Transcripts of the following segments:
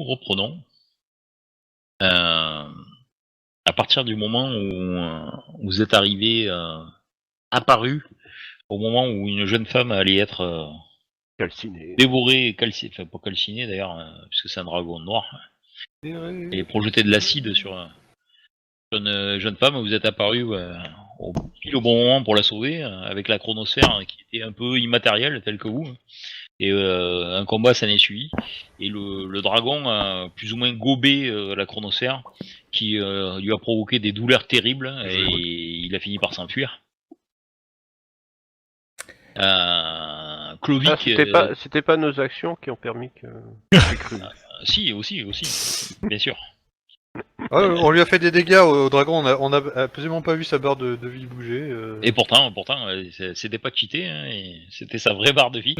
reprenons. À partir du moment où vous êtes arrivé, apparu, au moment où une jeune femme allait être Calciné. dévorée, enfin pas calcinée d'ailleurs, puisque c'est un dragon noir, et projeter de l'acide sur une jeune femme, vous êtes apparu pile au bon moment pour la sauver, avec la chronosphère qui était un peu immatérielle, telle que vous. Et un combat s'en est suivi. Et le dragon a plus ou moins gobé la chronosphère, qui lui a provoqué des douleurs terribles, et il a fini par s'enfuir. Clovic... c'était pas nos actions qui ont permis que... si, aussi, bien sûr. On lui a fait des dégâts au dragon, on a absolument pas vu sa barre de vie bouger. Et pourtant, c'était pas cheaté, hein, et c'était sa vraie barre de vie.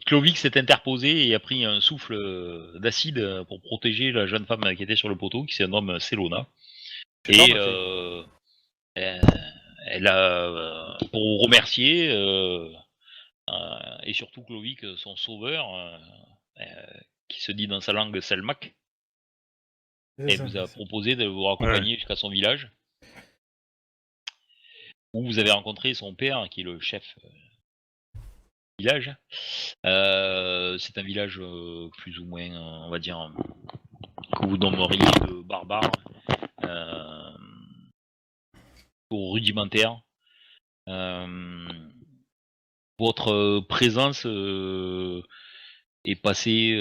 Clovic s'est interposé et a pris un souffle d'acide pour protéger la jeune femme qui était sur le poteau, qui se nomme Selona. Et elle a, pour remercier, et surtout Clovic, son sauveur, qui se dit dans sa langue Selmac, elle vous a proposé de vous raccompagner jusqu'à son village, où vous avez rencontré son père, qui est le chef du village. C'est un village plus ou moins, on va dire, que vous nommeriez de barbare, ou rudimentaire. Votre présence est passée,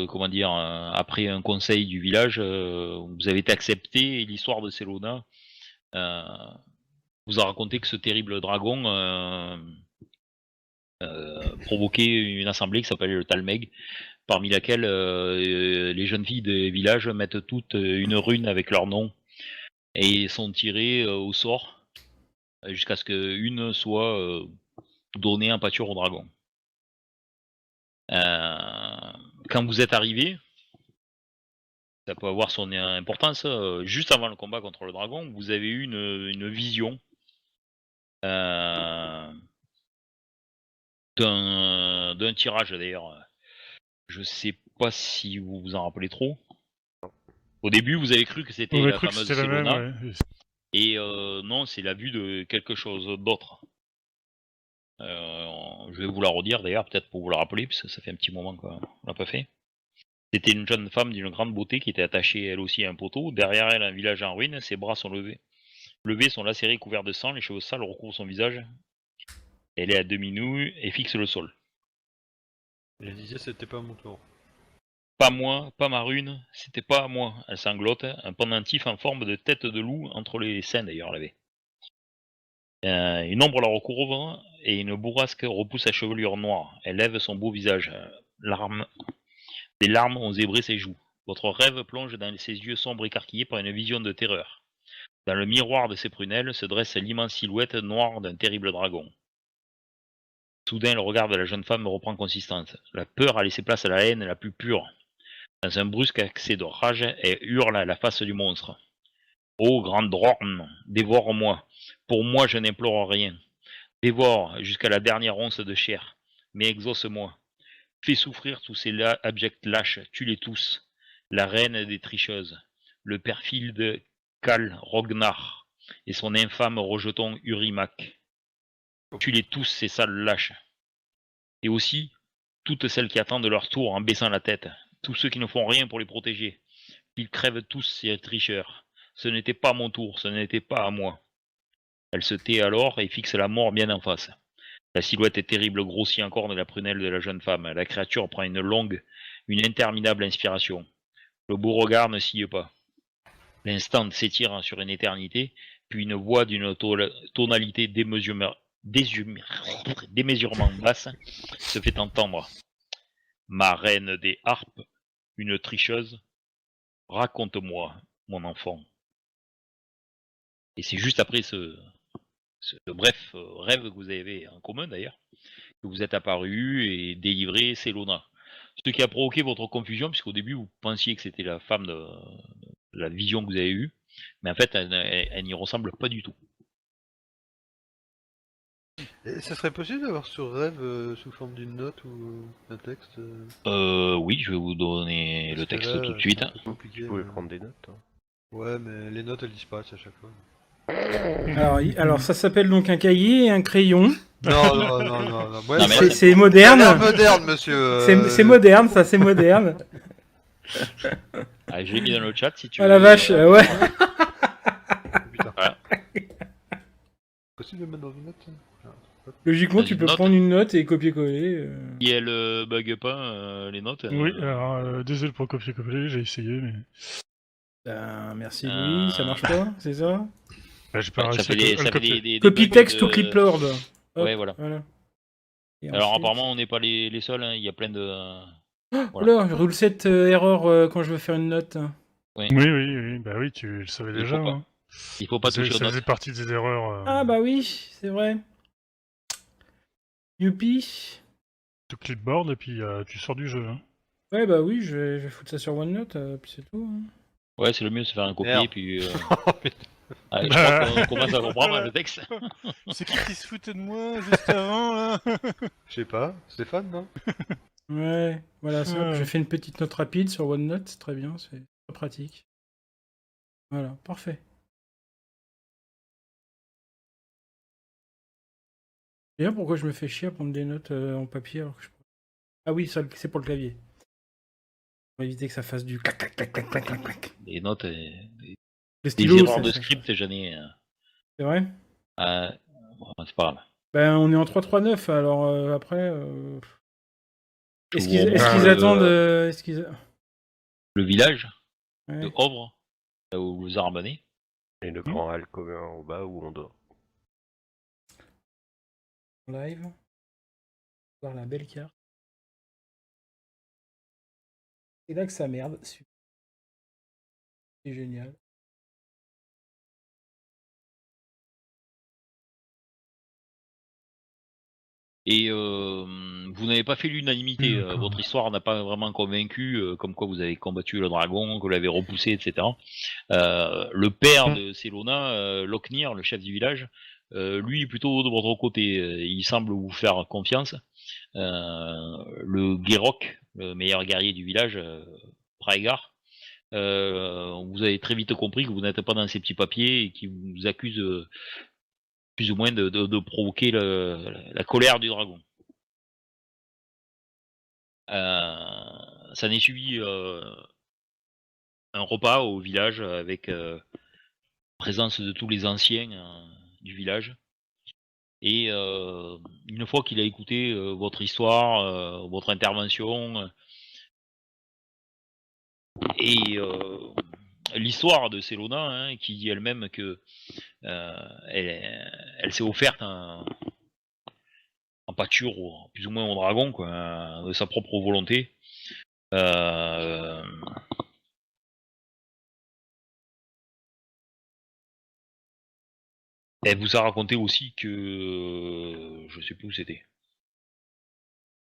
comment dire, après un conseil du village, vous avez été accepté, et l'histoire de Selona vous a raconté que ce terrible dragon provoquait une assemblée qui s'appelait le Talmeg, parmi laquelle les jeunes filles des villages mettent toutes une rune avec leur nom et sont tirées au sort jusqu'à ce qu'une soit donnée en pâture au dragon. Quand vous êtes arrivé, ça peut avoir son importance, juste avant le combat contre le dragon, vous avez eu une vision d'un tirage d'ailleurs. Je sais pas si vous vous en rappelez trop. Au début, vous avez cru que c'était la fameuse Selona. Et non, c'est la vue de quelque chose d'autre. Je vais vous la redire d'ailleurs, peut-être pour vous la rappeler, parce que ça fait un petit moment qu'on l'a pas fait. C'était une jeune femme d'une grande beauté qui était attachée elle aussi à un poteau. Derrière elle, un village en ruine, ses bras sont levés. Sont lacérés, couverts de sang, les cheveux sales recouvrent son visage. Elle est à demi nue et fixe le sol. Je disais, c'était pas mon tour. Pas moi, pas ma rune, c'était pas à moi. Elle sanglote, un pendentif en forme de tête de loup entre les seins d'ailleurs, elle avait. Une ombre la recouvre et une bourrasque repousse sa chevelure noire. Elle lève son beau visage. Des larmes ont zébré ses joues. Votre rêve plonge dans ses yeux sombres écarquillés par une vision de terreur. Dans le miroir de ses prunelles se dresse l'immense silhouette noire d'un terrible dragon. Soudain, le regard de la jeune femme reprend consistance. La peur a laissé place à la haine la plus pure. Dans un brusque accès de rage, elle hurle à la face du monstre. « Ô grande Drorn, dévore-moi. Pour moi, je n'implore rien. Dévore jusqu'à la dernière once de chair, mais exauce-moi. Fais souffrir tous ces abjects lâches, tue-les tous. La reine des tricheuses, le perfide Khal Rognar et son infâme rejeton Urimak. Tue-les tous, ces sales lâches. Et aussi, toutes celles qui attendent leur tour en baissant la tête, tous ceux qui ne font rien pour les protéger. Ils crèvent tous, ces tricheurs. Ce n'était pas mon tour, ce n'était pas à moi. » Elle se tait alors et fixe la mort bien en face. La silhouette est terrible, grossit encore de la prunelle de la jeune femme. La créature prend une interminable inspiration. Le beau regard ne scie pas. L'instant s'étire sur une éternité, puis une voix d'une tonalité démesurement basse se fait entendre. « Ma reine des harpes, une tricheuse, raconte-moi, mon enfant. » Et c'est juste après ce bref rêve que vous avez en commun d'ailleurs, que vous êtes apparu et délivré Selona. Ce qui a provoqué votre confusion, puisqu'au début vous pensiez que c'était la femme de la vision que vous avez eue, mais en fait elle n'y ressemble pas du tout. Et ça serait possible d'avoir ce rêve sous forme d'une note ou d'un texte Oui, je vais vous donner le Parce que texte là, tout de suite. c'est un peu compliqué. Tu pouvais mais- prendre des notes. Hein. Ouais, mais les notes elles disparaissent à chaque fois. Alors, ça s'appelle donc un cahier et un crayon. Non, non, non, non, non. Ouais, Non, mais là, C'est c'est c'est un ça a l'air moderne. moderne, monsieur. C'est moderne, ça, c'est moderne. Ah, je l'ai mis dans le chat si tu Ah veux. la vache, ouais. Putain. Voilà. Possible de le mettre dans une note ça Logiquement, Dans tu une peux note. prendre une note et copier-coller. Si elle bug pas les notes. Oui, alors désolé pour copier-coller, j'ai essayé, mais Ben, merci Louis, ça marche pas, c'est ça? j'ai pas ouais, ça réussi fait à des, ça le fait copier. des Copy bugs text de- to clipboard. Hop, Ouais, voilà. Et Alors ensuite- apparemment, on n'est pas les seuls. Il y a plein de. Oh voilà. là, rule 7 erreur quand je veux faire une note. Oui, bah oui, tu le savais Il déjà. faut pas. Hein. Il faut pas Ça toucher aux faisait notes. partie des erreurs. Ah bah oui, c'est vrai. Youpi. De clipboard et puis tu sors du jeu. Hein. Ouais bah oui, je vais foutre ça sur OneNote, puis c'est tout. Hein. Ouais, c'est le mieux, c'est faire un copier. Merde. Puis. Je crois qu'on commence à comprendre le texte. C'est qui se foutait de moi juste avant là? Je sais pas. Stéphane, non Ouais, voilà ça. Ouais. Je fais une petite note rapide sur OneNote, c'est très bien, c'est très pratique. Voilà, parfait. Et là, pourquoi je me fais chier à prendre des notes en papier alors que je... Ah oui, ça, c'est pour le clavier. Pour éviter que ça fasse du clac clac clac clac clac clac clac. Des notes, Le des stylo, erreurs ça- de ça- script, j'en ai. C'est vrai? Bon, c'est pas grave. Ben, on est en 3.3.9, alors après... Est-ce qu'ils Ou est-ce qu'ils attendent... Est-ce qu'ils... Le village Ouais. de Havre, là où vous armenez. Et le grand hall commun en bas où on dort. Live. Voir la belle carte. C'est là que ça merde. Super. C'est génial. Et vous n'avez pas fait l'unanimité. D'accord. Votre histoire n'a pas vraiment convaincu, comme quoi vous avez combattu le dragon, que vous l'avez repoussé, etc. Le père de Selona, Loknir, le chef du village, lui est plutôt de votre côté. Il semble vous faire confiance. Le Guérok, le meilleur guerrier du village, Praegar, vous avez très vite compris que vous n'êtes pas dans ces petits papiers et qui vous accuse plus ou moins de provoquer la colère du dragon. Ça n'est suivi un repas au village avec présence de tous les anciens du village. Et une fois qu'il a écouté votre histoire, votre intervention, et l'histoire de Selona, hein, qui dit elle-même que elle s'est offerte en pâture plus ou moins au dragon, quoi, de sa propre volonté. Elle vous a raconté aussi que je sais plus où c'était.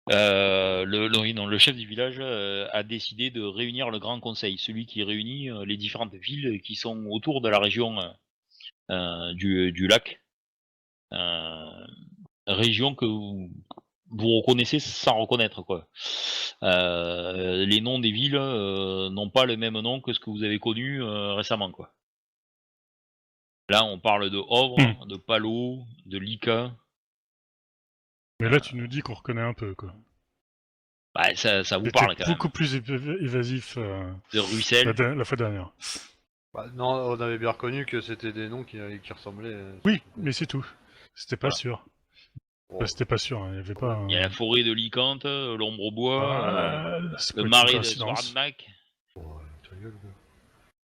Le chef du village a décidé de réunir le grand conseil, celui qui réunit les différentes villes qui sont autour de la région du lac. Région que vous reconnaissez sans reconnaître, quoi. Les noms des villes n'ont pas le même nom que ce que vous avez connu récemment, quoi. Là, on parle de Havre, de Palo, de Lika. Mais là, tu nous dis qu'on reconnaît un peu, quoi. Bah, ça vous C'était parle quand même. beaucoup plus évasif De Ruissel. la fois dernière. Bah, non, on avait bien reconnu que c'était des noms qui ressemblaient. Oui, mais c'est tout. C'était pas Voilà. sûr. Bon. Bah, c'était pas sûr, il y avait pas... Il y a la forêt de Licante, l'ombre au bois, c'est le pas une marais de coïncidence. Swarnmak. Tu rigoles, quoi.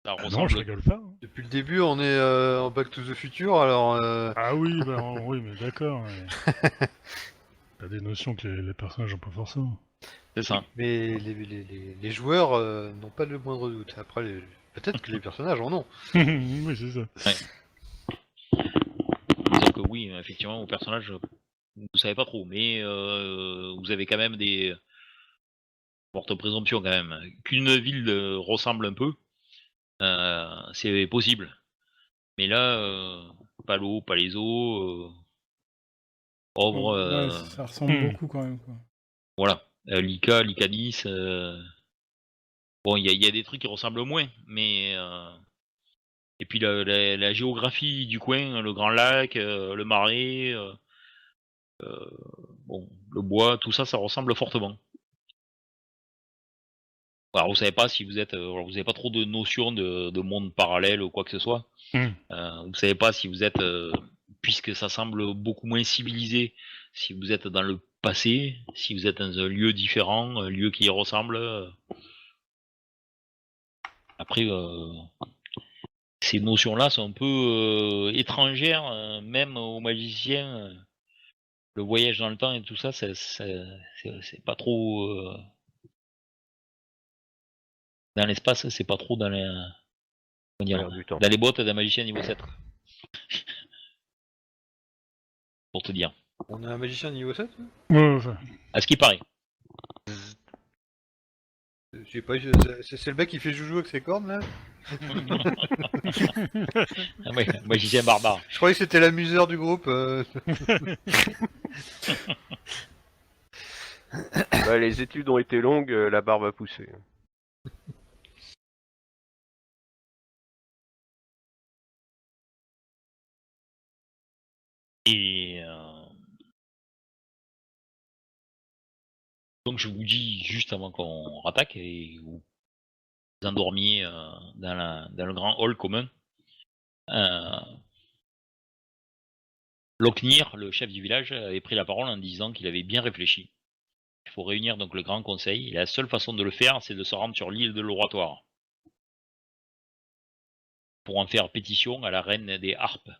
Ça Ah ressemble. non, je rigole pas. Depuis le début, on est en Back to the Future, alors. Ah oui, bah oui, mais d'accord. Mais... T'as des notions que les personnages n'ont pas forcément. C'est ça. Mais les joueurs n'ont pas le moindre doute. Après, peut-être que les personnages en ont. Oui, c'est ça. Disons que oui, effectivement, vos personnages, vous savez pas trop, mais vous avez quand même des fortes présomptions quand même. Qu'une ville ressemble un peu, c'est possible. Mais là, Palo, Palaiso, Ovre, Ouais, ça ressemble Hmm. beaucoup quand même. Quoi. voilà. Lika, Lycanis. Bon, il y a des trucs qui ressemblent moins, mais. Et puis la géographie du coin, le Grand Lac, le Marais, bon, le bois, tout ça, ça ressemble fortement. Alors, vous savez pas si vous êtes, vous avez pas trop de notions de monde parallèle ou quoi que ce soit. Hmm. Vous savez pas si vous êtes, puisque ça semble beaucoup moins civilisé, si vous êtes dans le passé, si vous êtes dans un lieu différent, un lieu qui y ressemble. Après, ces notions-là sont un peu étrangères, même aux magiciens. Le voyage dans le temps et tout ça, c'est pas trop dans l'espace, c'est pas trop dans les, comment dire, L'air du temps. dans les bottes d'un magicien niveau 7. Pour te dire. On a un magicien niveau 7 Ouais, enfin, À ce qui paraît. Je sais pas, c'est le mec qui fait joujou avec ses cornes là. Ah ouais, magicien barbare. Je croyais que c'était l'amuseur du groupe. Bah, les études ont été longues, la barbe a poussé. Et donc je vous dis juste avant qu'on rattaque et vous vous endormiez dans le grand hall commun. Loknir, le chef du village, avait pris la parole en disant qu'il avait bien réfléchi. Il faut réunir donc le grand conseil, et la seule façon de le faire, c'est de se rendre sur l'île de l'Oratoire pour en faire pétition à la reine des harpes.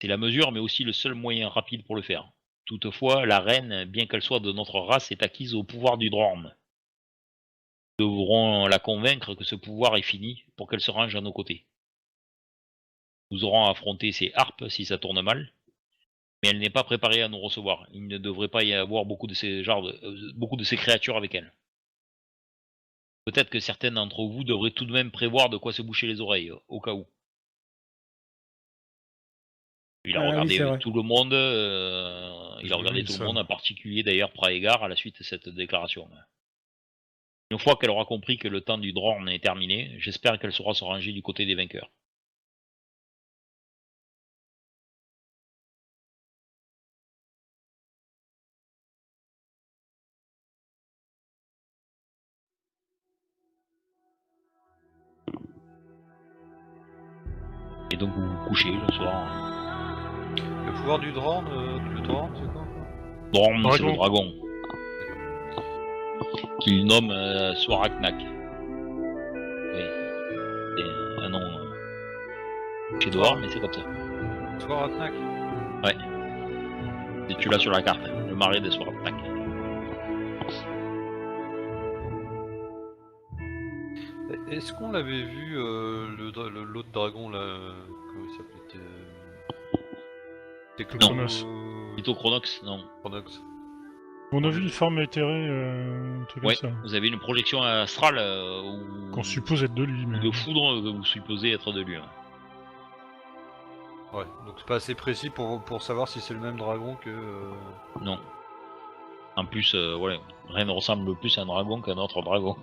C'est la mesure, mais aussi le seul moyen rapide pour le faire. Toutefois, la reine, bien qu'elle soit de notre race, est acquise au pouvoir du Drorn. Nous devrons la convaincre que ce pouvoir est fini pour qu'elle se range à nos côtés. Nous aurons à affronter ces harpes si ça tourne mal, mais elle n'est pas préparée à nous recevoir. Il ne devrait pas y avoir beaucoup de ces créatures avec elle. Peut-être que certaines d'entre vous devraient tout de même prévoir de quoi se boucher les oreilles, au cas où. Il a regardé c'est vrai. tout le monde, Oui, ça. le monde, en particulier d'ailleurs Praegar, à la suite de cette déclaration. Une fois qu'elle aura compris que le temps du Drorn est terminé, j'espère qu'elle saura se ranger du côté des vainqueurs. Et donc vous vous couchez le soir. Le pouvoir du Drorn, le Drorn, c'est quoi Drorn, c'est le Dragon. dragon. Qu'il nomme Swaraknak. Oui. C'est un nom chez dehors, mais c'est comme ça. Swaraknak. Ouais. Et tu l'as sur la carte, le marais de Swaraknak. Est-ce qu'on l'avait vu, l'autre dragon là, comment il s'appelait Chronos. Plutôt Chronox, non. Chronox. On a vu une forme éthérée, un truc Ouais, comme ça. vous avez une projection astrale Qu'on suppose être de lui, mais. de foudre que vous supposez être de lui. Hein. Ouais, donc c'est pas assez précis pour savoir si c'est le même dragon que... Non. En plus, ouais, rien ne ressemble plus à un dragon qu'à un autre dragon.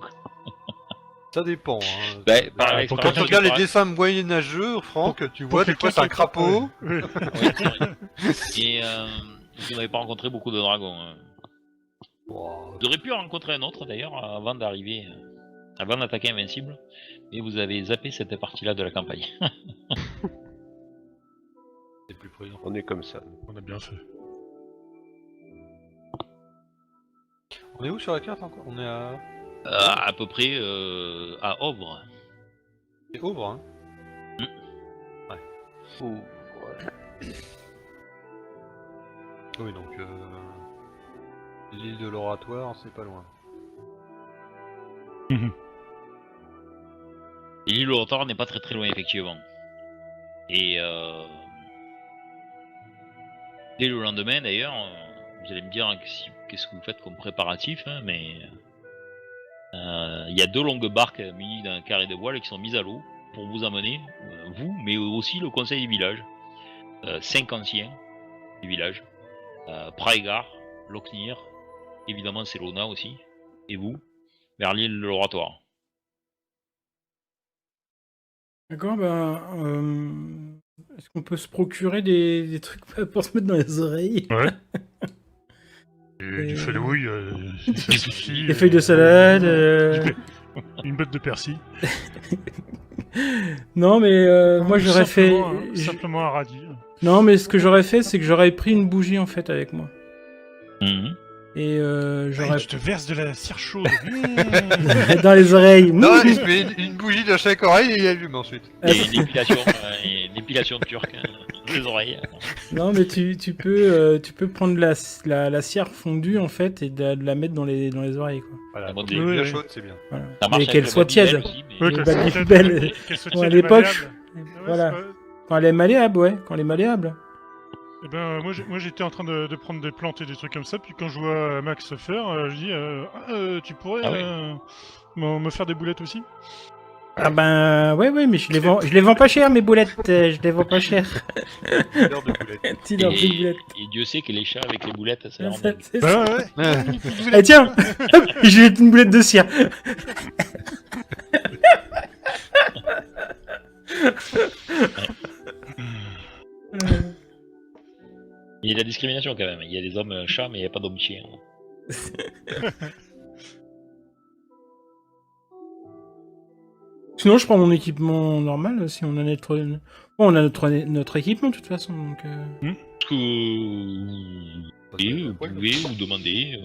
Ça dépend. Hein. Bah, par pour Quand l'expérience tu regardes du les dessins moyenâgeux, Franck, tu vois des quelqu'un fois c'est un qui est- crapaud. Ouais. Oui, c'est vrai. Et vous n'avez pas rencontré beaucoup de dragons. Wow. Vous auriez pu en rencontrer un autre d'ailleurs avant d'arriver, avant d'attaquer Invincible, mais vous avez zappé cette partie-là de la campagne. C'est plus prudent. On est comme ça. On a bien fait. On est où sur la carte encore? On est à... À peu près à Ovre. C'est Auvre, hein. Ouh, voilà. Oui, donc... L'île de l'Oratoire, c'est pas loin. Et l'île au retard n'est pas très très loin effectivement. Et dès le lendemain d'ailleurs, vous allez me dire qu'est-ce que vous faites comme préparatif, hein, mais il y a 2 longues barques munies d'un carré de voile qui sont mises à l'eau pour vous amener, vous, mais aussi le conseil du village. 5 anciens, du village. Praegar, Locknir, évidemment Selona aussi, et vous, vers l'île de l'Oratoire. D'accord, est-ce qu'on peut se procurer des trucs pour se mettre dans les oreilles? Ouais. Du Et- fenouil, ça suffit. Des feuilles de salade. Une botte de persil. Non, mais moi j'aurais fait. Simplement un radis. Non, mais ce que j'aurais fait, c'est que j'aurais pris une bougie en fait avec moi. Mhm. Et j'aurais. Je te verse de la cire chaude. dans les oreilles. Non, il se met une bougie de chaque oreille et il allume ensuite. Ah, Et une épilation turque, les oreilles. Non, mais tu peux prendre la cire fondue en fait et de la mettre dans les oreilles quoi. Voilà, La donc mode elle est de- bien oui. chaude, c'est bien. Voilà. Ça marche Et avec qu'elle le soit Babybel tiède. aussi, mais- Ouais, Les qu'elle soit Babybel, tiède, qu'elle soit bon, tiède à et l'époque, malléable. Ouais, voilà. c'est pas- Quand elle est malléable, ouais. Quand elle est malléable. Eh ben, moi j'étais en train de prendre des plantes et des trucs comme ça, puis quand je vois Max faire, je dis tu pourrais Ah ouais. me faire des boulettes aussi? Ah ben ouais, mais je les vends pas cher mes boulettes. Je les vends pas cher. L'heure de boulette. Petit leur petite boulette. Et Dieu sait que les chats avec les boulettes, ça leur C'est dingue. c'est ça. Bah ouais. Eh tiens, hop, je vais mettre une boulette de cire. Il y a de la discrimination quand même. Il y a des hommes chats, mais il n'y a pas d'hommes chiens. Sinon, je prends mon équipement normal si on a bon, on a notre équipement de toute façon. Donc, Parce que vous pouvez vous demander.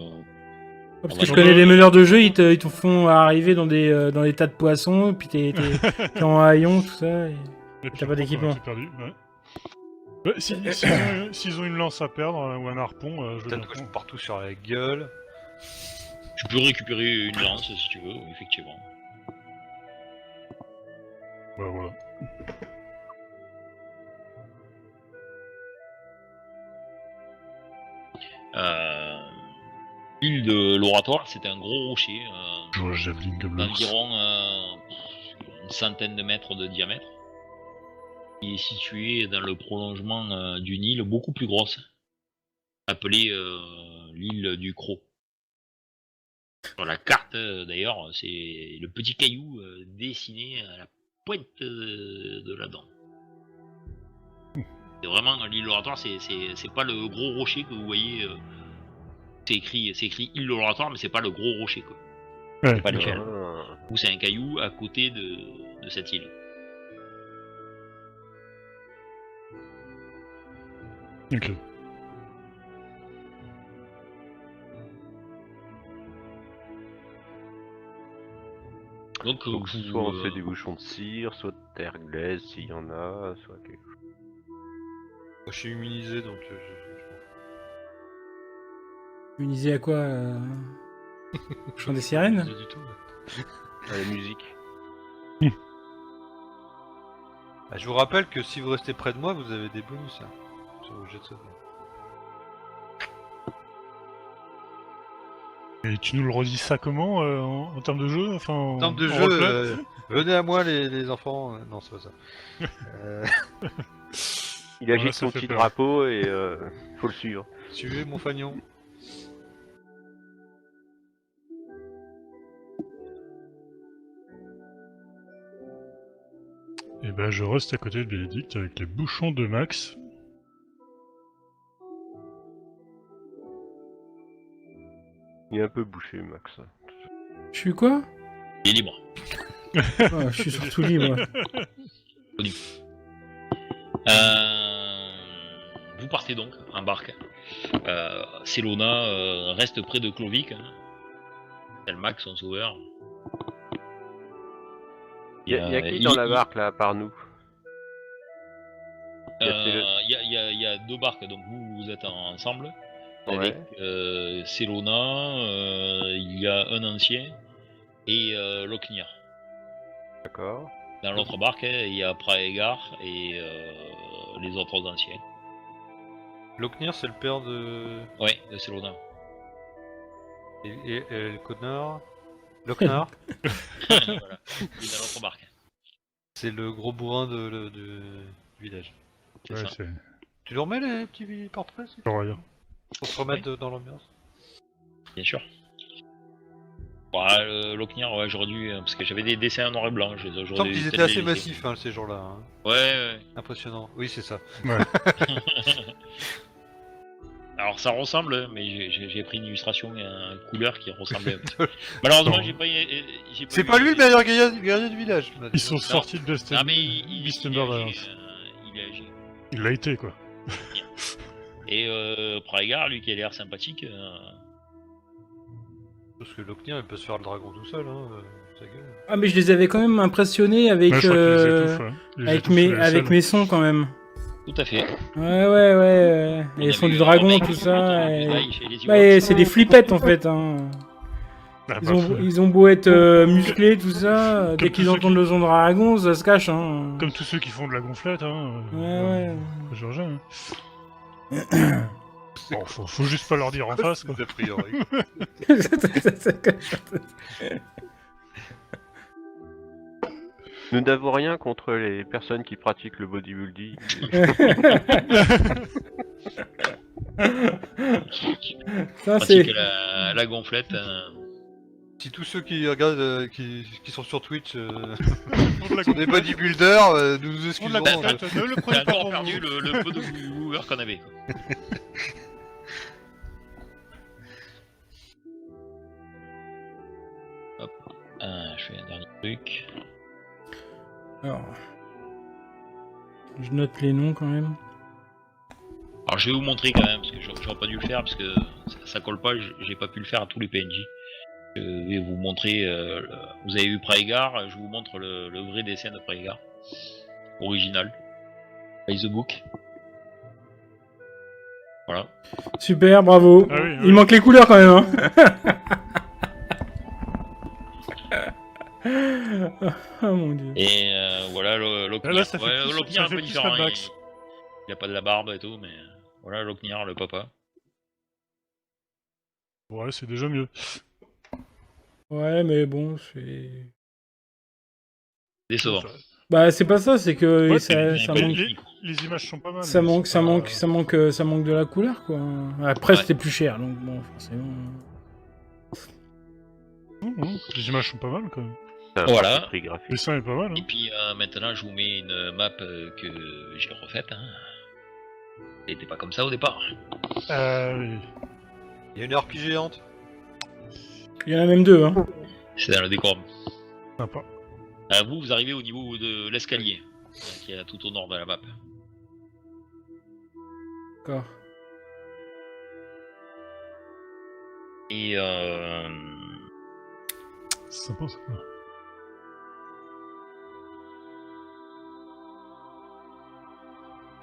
parce Ah que je bah, connais les meneurs de jeu, ils te font arriver dans des tas de poissons, puis t'es en haillons, tout ça. Et... Et puis, T'as pas d'équipement. c'est perdu, ouais. Ouais, s'ils ont une lance à perdre ou un harpon, je veux bien Tatouage prendre. partout sur la gueule. Tu peux récupérer une lance si tu veux, effectivement. Ouais, voilà. L'île de l'Oratoire, c'était un gros rocher Je vois Javelin de l'ours. d'environ une centaine de mètres de diamètre. Il est situé dans le prolongement d'une île beaucoup plus grosse, appelée l'île du Croc. Sur la carte, d'ailleurs, c'est le petit caillou dessiné à la pointe de la dent. C'est vraiment l'île de l'Oratoire, c'est pas le gros rocher que vous voyez. C'est écrit île de l'Oratoire, mais c'est pas le gros rocher quoi. Ouais, C'est pas l'échelle. Ah. Ou c'est un caillou à côté de cette île. ok. Donc, Soit on fait des bouchons de cire, soit de terre glaise s'il y en a, soit quelque chose. Je suis immunisé donc Immunisé à quoi Chant des je sirènes. m'en fous du tout. À la musique. Ah, je vous rappelle que si vous restez près de moi, vous avez des bonus hein, sur le jet de sauvegarde. Et tu nous le redis ça comment en termes de jeu, enfin En termes de en jeu, roleplay venez à moi les enfants. Non, c'est pas ça. Il agite ça son fait petit peur. drapeau et faut le suivre. Suivez mon fagnon. Et ben je reste à côté de Bénédicte avec les bouchons de Max. Il est un peu bouché, Max. Je suis quoi il est libre. Je suis surtout libre. Vous partez donc en barque. Selona reste près de Clovic. Hein. C'est le Max, son sauveur. Il y a qui dans la barque là, à part nous? Il y a deux barques, donc vous êtes ensemble. Avec Selona, il y a un ancien et Locknir. D'accord. Dans l'autre barque, il y a Praegar et les autres anciens. Locknir, c'est le père de. Ouais, de Selona. Et le connard. Locknar, Voilà, il est dans l'autre barque. c'est le gros bourrin du village. C'est Ouais, ça. c'est Tu leur mets les petits portraits c'est Genre, rien. pour se remettre dans l'ambiance. Bien sûr. Ouais, Locknir, ouais, j'aurais dû, parce que j'avais des dessins en noir et blanc. Il me semble qu'ils étaient assez massifs hein, ces jours-là. Hein. Ouais. Impressionnant. Oui, c'est ça. Alors ça ressemble, mais j'ai pris une illustration et une couleur qui ressemblait un petit peu. Malheureusement, Non. j'ai pas C'est eu- pas lui le meilleur guerrier du village. Ils sont sortis de Besten. Ah mais il est âgé, il est âgé. Il l'a été, quoi. Et Praegar, lui qui a l'air sympathique, Parce que Locknir il peut se faire le dragon tout seul. Hein. Sa gueule. Ah, mais je les avais quand même impressionnés avec, Ouais, je crois qu'il les étouffe, ouais. Il les avec, étouffe mes, sous la avec selle. mes sons quand même. tout à fait. Ouais. Et ils sont du dragon, tout ça. Ouais, c'est des flippettes en fait. Hein. Ah, bah, Ils ont beau être musclés, tout ça. Dès Comme qu'ils tous ceux entendent le son de dragon, ça se cache. Hein. Comme tous ceux qui font de la gonflette, hein. Ouais. Georges, hein. Bon, faut juste pas leur dire en face, quoi. A priori. Nous n'avons rien contre les personnes qui pratiquent le bodybuilding. Ça, Pratique c'est. la gonflette. Si tous ceux qui regardent, qui sont sur Twitch, Ils font de la sont des gonflette. bodybuilders, nous nous Ils font de la excusons. gonflette, ne le On prenez a pas encore pour perdu vous. le peu de viewers qu'on avait. Quoi. Hop, je fais un dernier truc. Alors. Je note les noms quand même. Alors je vais vous montrer quand même, parce que j'aurais pas dû le faire, parce que ça colle pas, j'ai pas pu le faire à tous les PNJ. Je vais vous montrer, vous avez vu Praegar, je vous montre le vrai dessin de Praegar. Original. By the book. Voilà. Super, bravo. Ah oui, Il oui. manque les couleurs quand même. Hein. Oh mon dieu. Et voilà, Locknir. Là, ça fait Ouais, plus- Locknir ça un fait peu plus différent. Mad Max. Il a pas de la barbe et tout, mais voilà, Locknir, le papa. Ouais, c'est déjà mieux. Ouais, mais bon, c'est. Décevant. Bah, c'est pas ça, c'est que Ouais, ça mais manque. les images sont pas mal. Ça mais manque, c'est ça pas- manque, ça manque de la couleur, quoi. Après, Ouais. c'était plus cher, donc bon, forcément. Les images sont pas mal, quand même. C'est un Voilà. parti pris graphique. Le dessin est pas mal, Et hein. puis maintenant, je vous mets une map que j'ai refaite. Hein. Elle était pas comme ça au départ. Oui. Il y a une harpie géante. Il y en a même deux, hein. C'est dans le décor. Sympa. Vous arrivez au niveau de l'escalier, qui est tout au nord de la map. D'accord. Et C'est sympa, ça.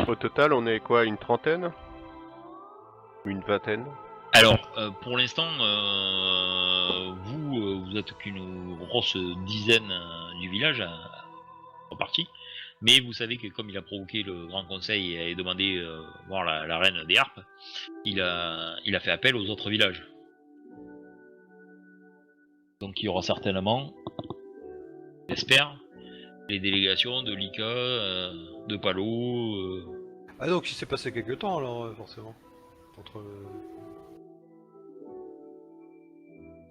Au total, on est quoi, une trentaine? Une vingtaine? alors, pour l'instant, vous êtes qu'une grosse dizaine du village reparti. Mais vous savez que comme il a provoqué le Grand Conseil et a demandé voir la reine des harpes, il a fait appel aux autres villages. Donc il y aura certainement, j'espère, les délégations de Lika, de Palo. Ah donc il s'est passé quelques temps alors forcément. Entre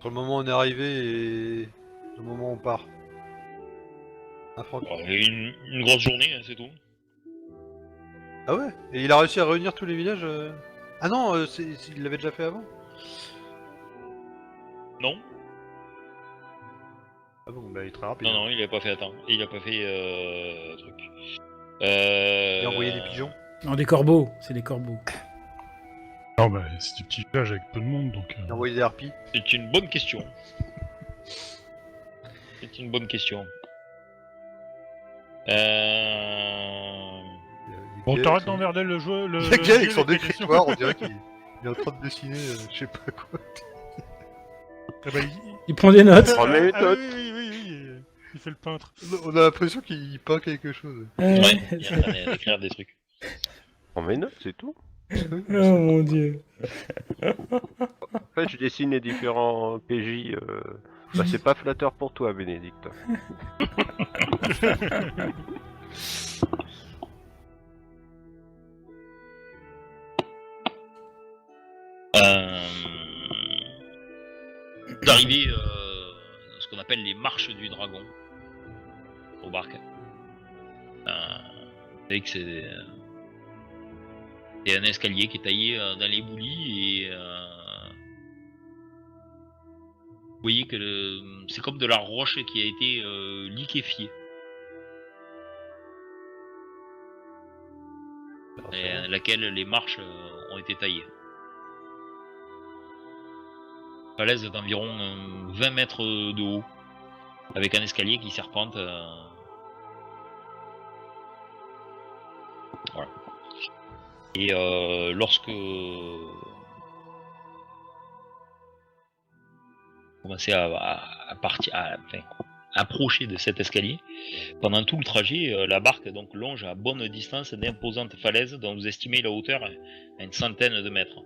le moment où on est arrivé et le moment où on part. Ah, Franck. Une grosse journée, hein, c'est tout. Ah ouais. Et il a réussi à réunir tous les villages Ah non, il l'avait déjà fait avant. Non, Ah bon, bah il est très rapide. non, il a pas fait attends. Il a pas fait truc. Il a envoyé des pigeons. Non, des corbeaux, c'est des corbeaux. Non, bah, c'est du petit village avec peu de monde, donc... Il a envoyé des harpies. C'est une bonne question. C'est une bonne question. Il y a Bon, Gaël t'arrêtes avec son- d'emmerder le jeu... Le Il y a Gaël avec son jeu les questions. décritoire, on dirait qu'il est en train de dessiner je sais pas quoi. Ah bah, Il prend des notes. Prends mes ah notes. oui, il fait le peintre. On a l'impression qu'il peint quelque chose. Ouais, il y a rien à écrire des trucs. Prends mes notes, c'est tout. Oh mon dieu. En fait, je dessine les différents PJ. Bah, c'est pas flatteur pour toi, Bénédicte. fait ce qu'on appelle les marches du dragon aux barques. Vous savez que c'est un escalier qui est taillé dans les boulis et vous voyez que c'est comme de la roche qui a été liquéfiée. Et laquelle les marches ont été taillées. Falaise d'environ 20 mètres de haut, avec un escalier qui serpente. Voilà. Et lorsque vous commencez à approcher de cet escalier, pendant tout le trajet, la barque donc longe à bonne distance d'imposantes falaises dont vous estimez la hauteur à une centaine de mètres.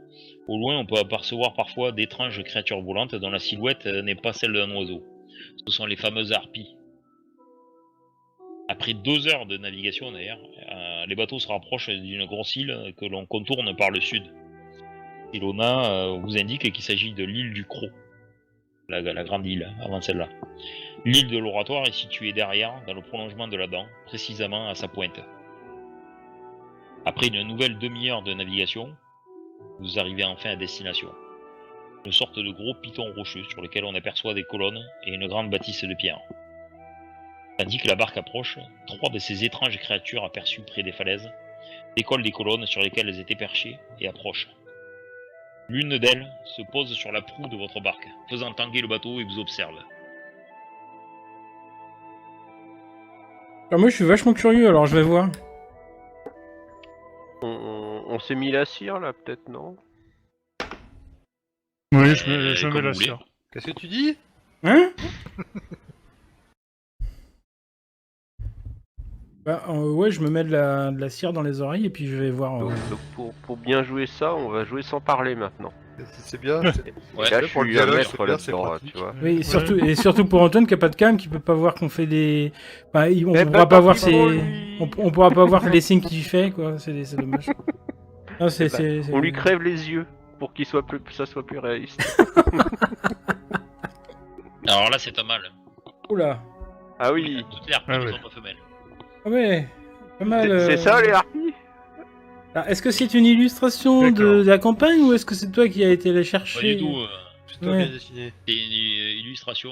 Au loin, on peut apercevoir parfois d'étranges créatures volantes dont la silhouette n'est pas celle d'un oiseau. Ce sont les fameuses harpies. Après 2 heures de navigation d'ailleurs, les bateaux se rapprochent d'une grosse île que l'on contourne par le sud. Ilona vous indique qu'il s'agit de l'île du Croc, la grande île avant celle-là. L'île de l'Oratoire est située derrière, dans le prolongement de la dent, précisément à sa pointe. Après une nouvelle demi-heure de navigation, vous arrivez enfin à destination. Une sorte de gros piton rocheux sur lequel on aperçoit des colonnes et une grande bâtisse de pierre. Tandis que la barque approche, 3 de ces étranges créatures aperçues près des falaises décollent des colonnes sur lesquelles elles étaient perchées et approchent. L'une d'elles se pose sur la proue de votre barque, faisant tanguer le bateau et vous observe. Alors moi je suis vachement curieux, alors je vais voir. On s'est mis la cire là, peut-être, non? Oui, je comme mets la vous voulez. cire. Qu'est-ce que tu dis? Hein? Ouais, je me mets de la cire dans les oreilles et puis je vais voir. Donc pour bien jouer ça, on va jouer sans parler maintenant. C'est bien. Ouais, Là, c'est je pour le suis un dialogue, maître c'est bien, c'est là-dedans, pratique. tu vois. Oui, surtout pour Antoine qui a pas de cam, qui peut pas voir qu'on fait des. Enfin, on Eh pourra ben, pas voir tant pis pour ses. lui. On pourra pas voir les signes qu'il fait, quoi. C'est dommage. Non, Eh ben, on lui crève les yeux pour qu'il soit plus, ça soit plus réaliste. Alors là, c'est un mâle. Oula. Ah oui, Toutes les harpies Ah ouais. sont pas femelles. Ah ouais. Pas mal. c'est ça les harpies? Alors, est-ce que c'est une illustration de D'accord. la campagne ou est-ce que c'est toi qui as été la Pas chercher? du tout. C'est toi Ouais. bien dessiné. C'est une illustration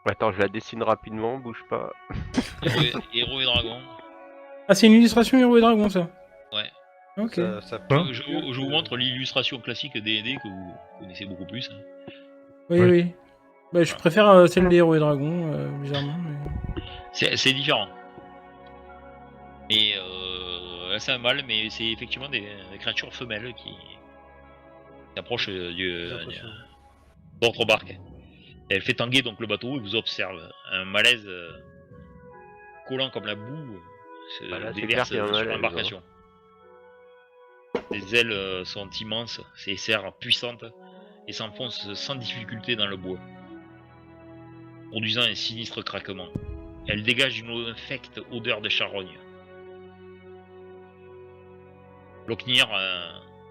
Attends, je la dessine rapidement, bouge pas. héros et dragons. Ah, c'est une illustration Héros et Dragons, ça. Ouais. Ok. Ça Hein Je vous montre l'illustration classique D&D que vous connaissez beaucoup plus. Oui, Ouais. oui. Bah, je préfère celle des Héros et Dragons, bizarrement. Mais... C'est différent. Et là, c'est un mâle, mais c'est effectivement des créatures femelles qui s'approchent de votre barque. Elle fait tanguer donc le bateau et vous observe. Un malaise collant comme la boue se Bah là, c'est déverse clair qu'il y a un sur malaise, l'embarcation. Les ailes sont immenses, ses serres puissantes et s'enfoncent sans difficulté dans le bois, produisant un sinistre craquement. Elle dégage une infecte odeur de charogne. Locknir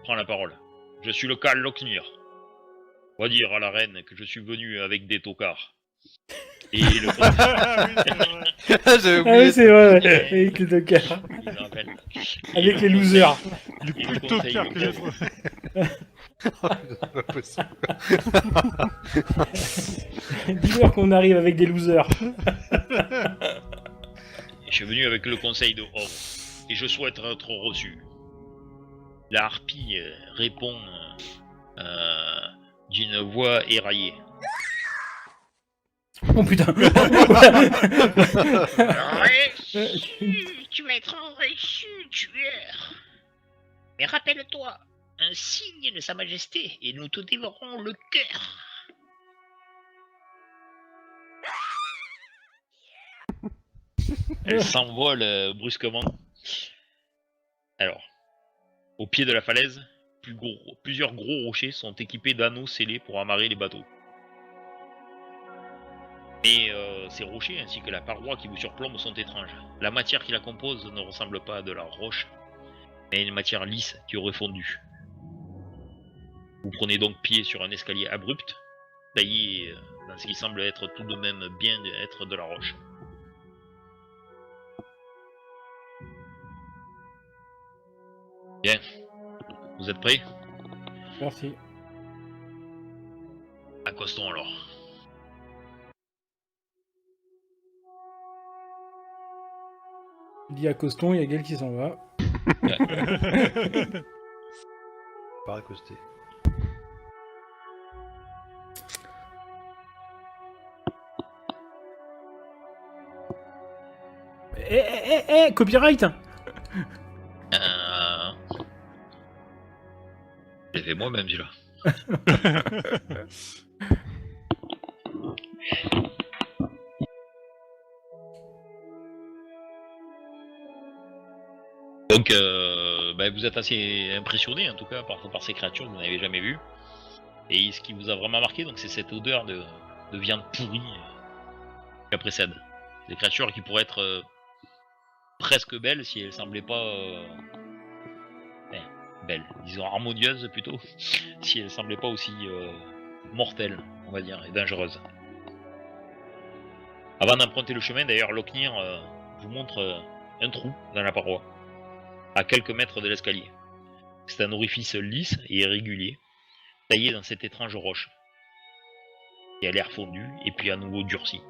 prend la parole. Je suis le Khal Locknir. Va dire à la reine que je suis venu avec des tocards. Et le Ah oui, c'est vrai. J'avais Ah oublié. oui, c'est vrai, ouais. Avec les tocards. il me rappelle. Avec les losers. Le Et plus le conseil tocard que j'ai de- trouvé. C'est pas possible. Dis-leur qu'on arrive avec des losers. Je suis venu avec le conseil de Hor et je souhaite être reçu. La harpie répond d'une voix éraillée. Oh putain. Reçu, tu vas être reçu, tueur. Mais rappelle-toi, un signe de sa majesté et nous te dévorons le cœur. Elle s'envole brusquement. Alors, au pied de la falaise, plusieurs gros rochers sont équipés d'anneaux scellés pour amarrer les bateaux. Mais ces rochers ainsi que la paroi qui vous surplombe sont étranges. La matière qui la compose ne ressemble pas à de la roche, mais à une matière lisse qui aurait fondu. Vous prenez donc pied sur un escalier abrupt, taillé dans ce qui semble être tout de même bien être de la roche. Bien. Vous êtes prêts? Merci. Accostons alors. Il dit à Coston, il y a Gaël qui s'en va. Pas accosté. Copyright. J'ai fait moi-même celui-là. Donc, vous êtes assez impressionné en tout cas par ces créatures que vous n'avez jamais vues. Et ce qui vous a vraiment marqué, donc, c'est cette odeur de viande pourrie qui la précède. Des créatures qui pourraient être presque belles si elles semblaient pas belles, disons harmonieuses plutôt, si elles semblaient pas aussi mortelles, on va dire, et dangereuses. Avant d'emprunter le chemin, d'ailleurs, Locknir vous montre un trou dans la paroi, à quelques mètres de l'escalier. C'est un orifice lisse et irrégulier, taillé dans cette étrange roche, qui a l'air fondu et puis à nouveau durci.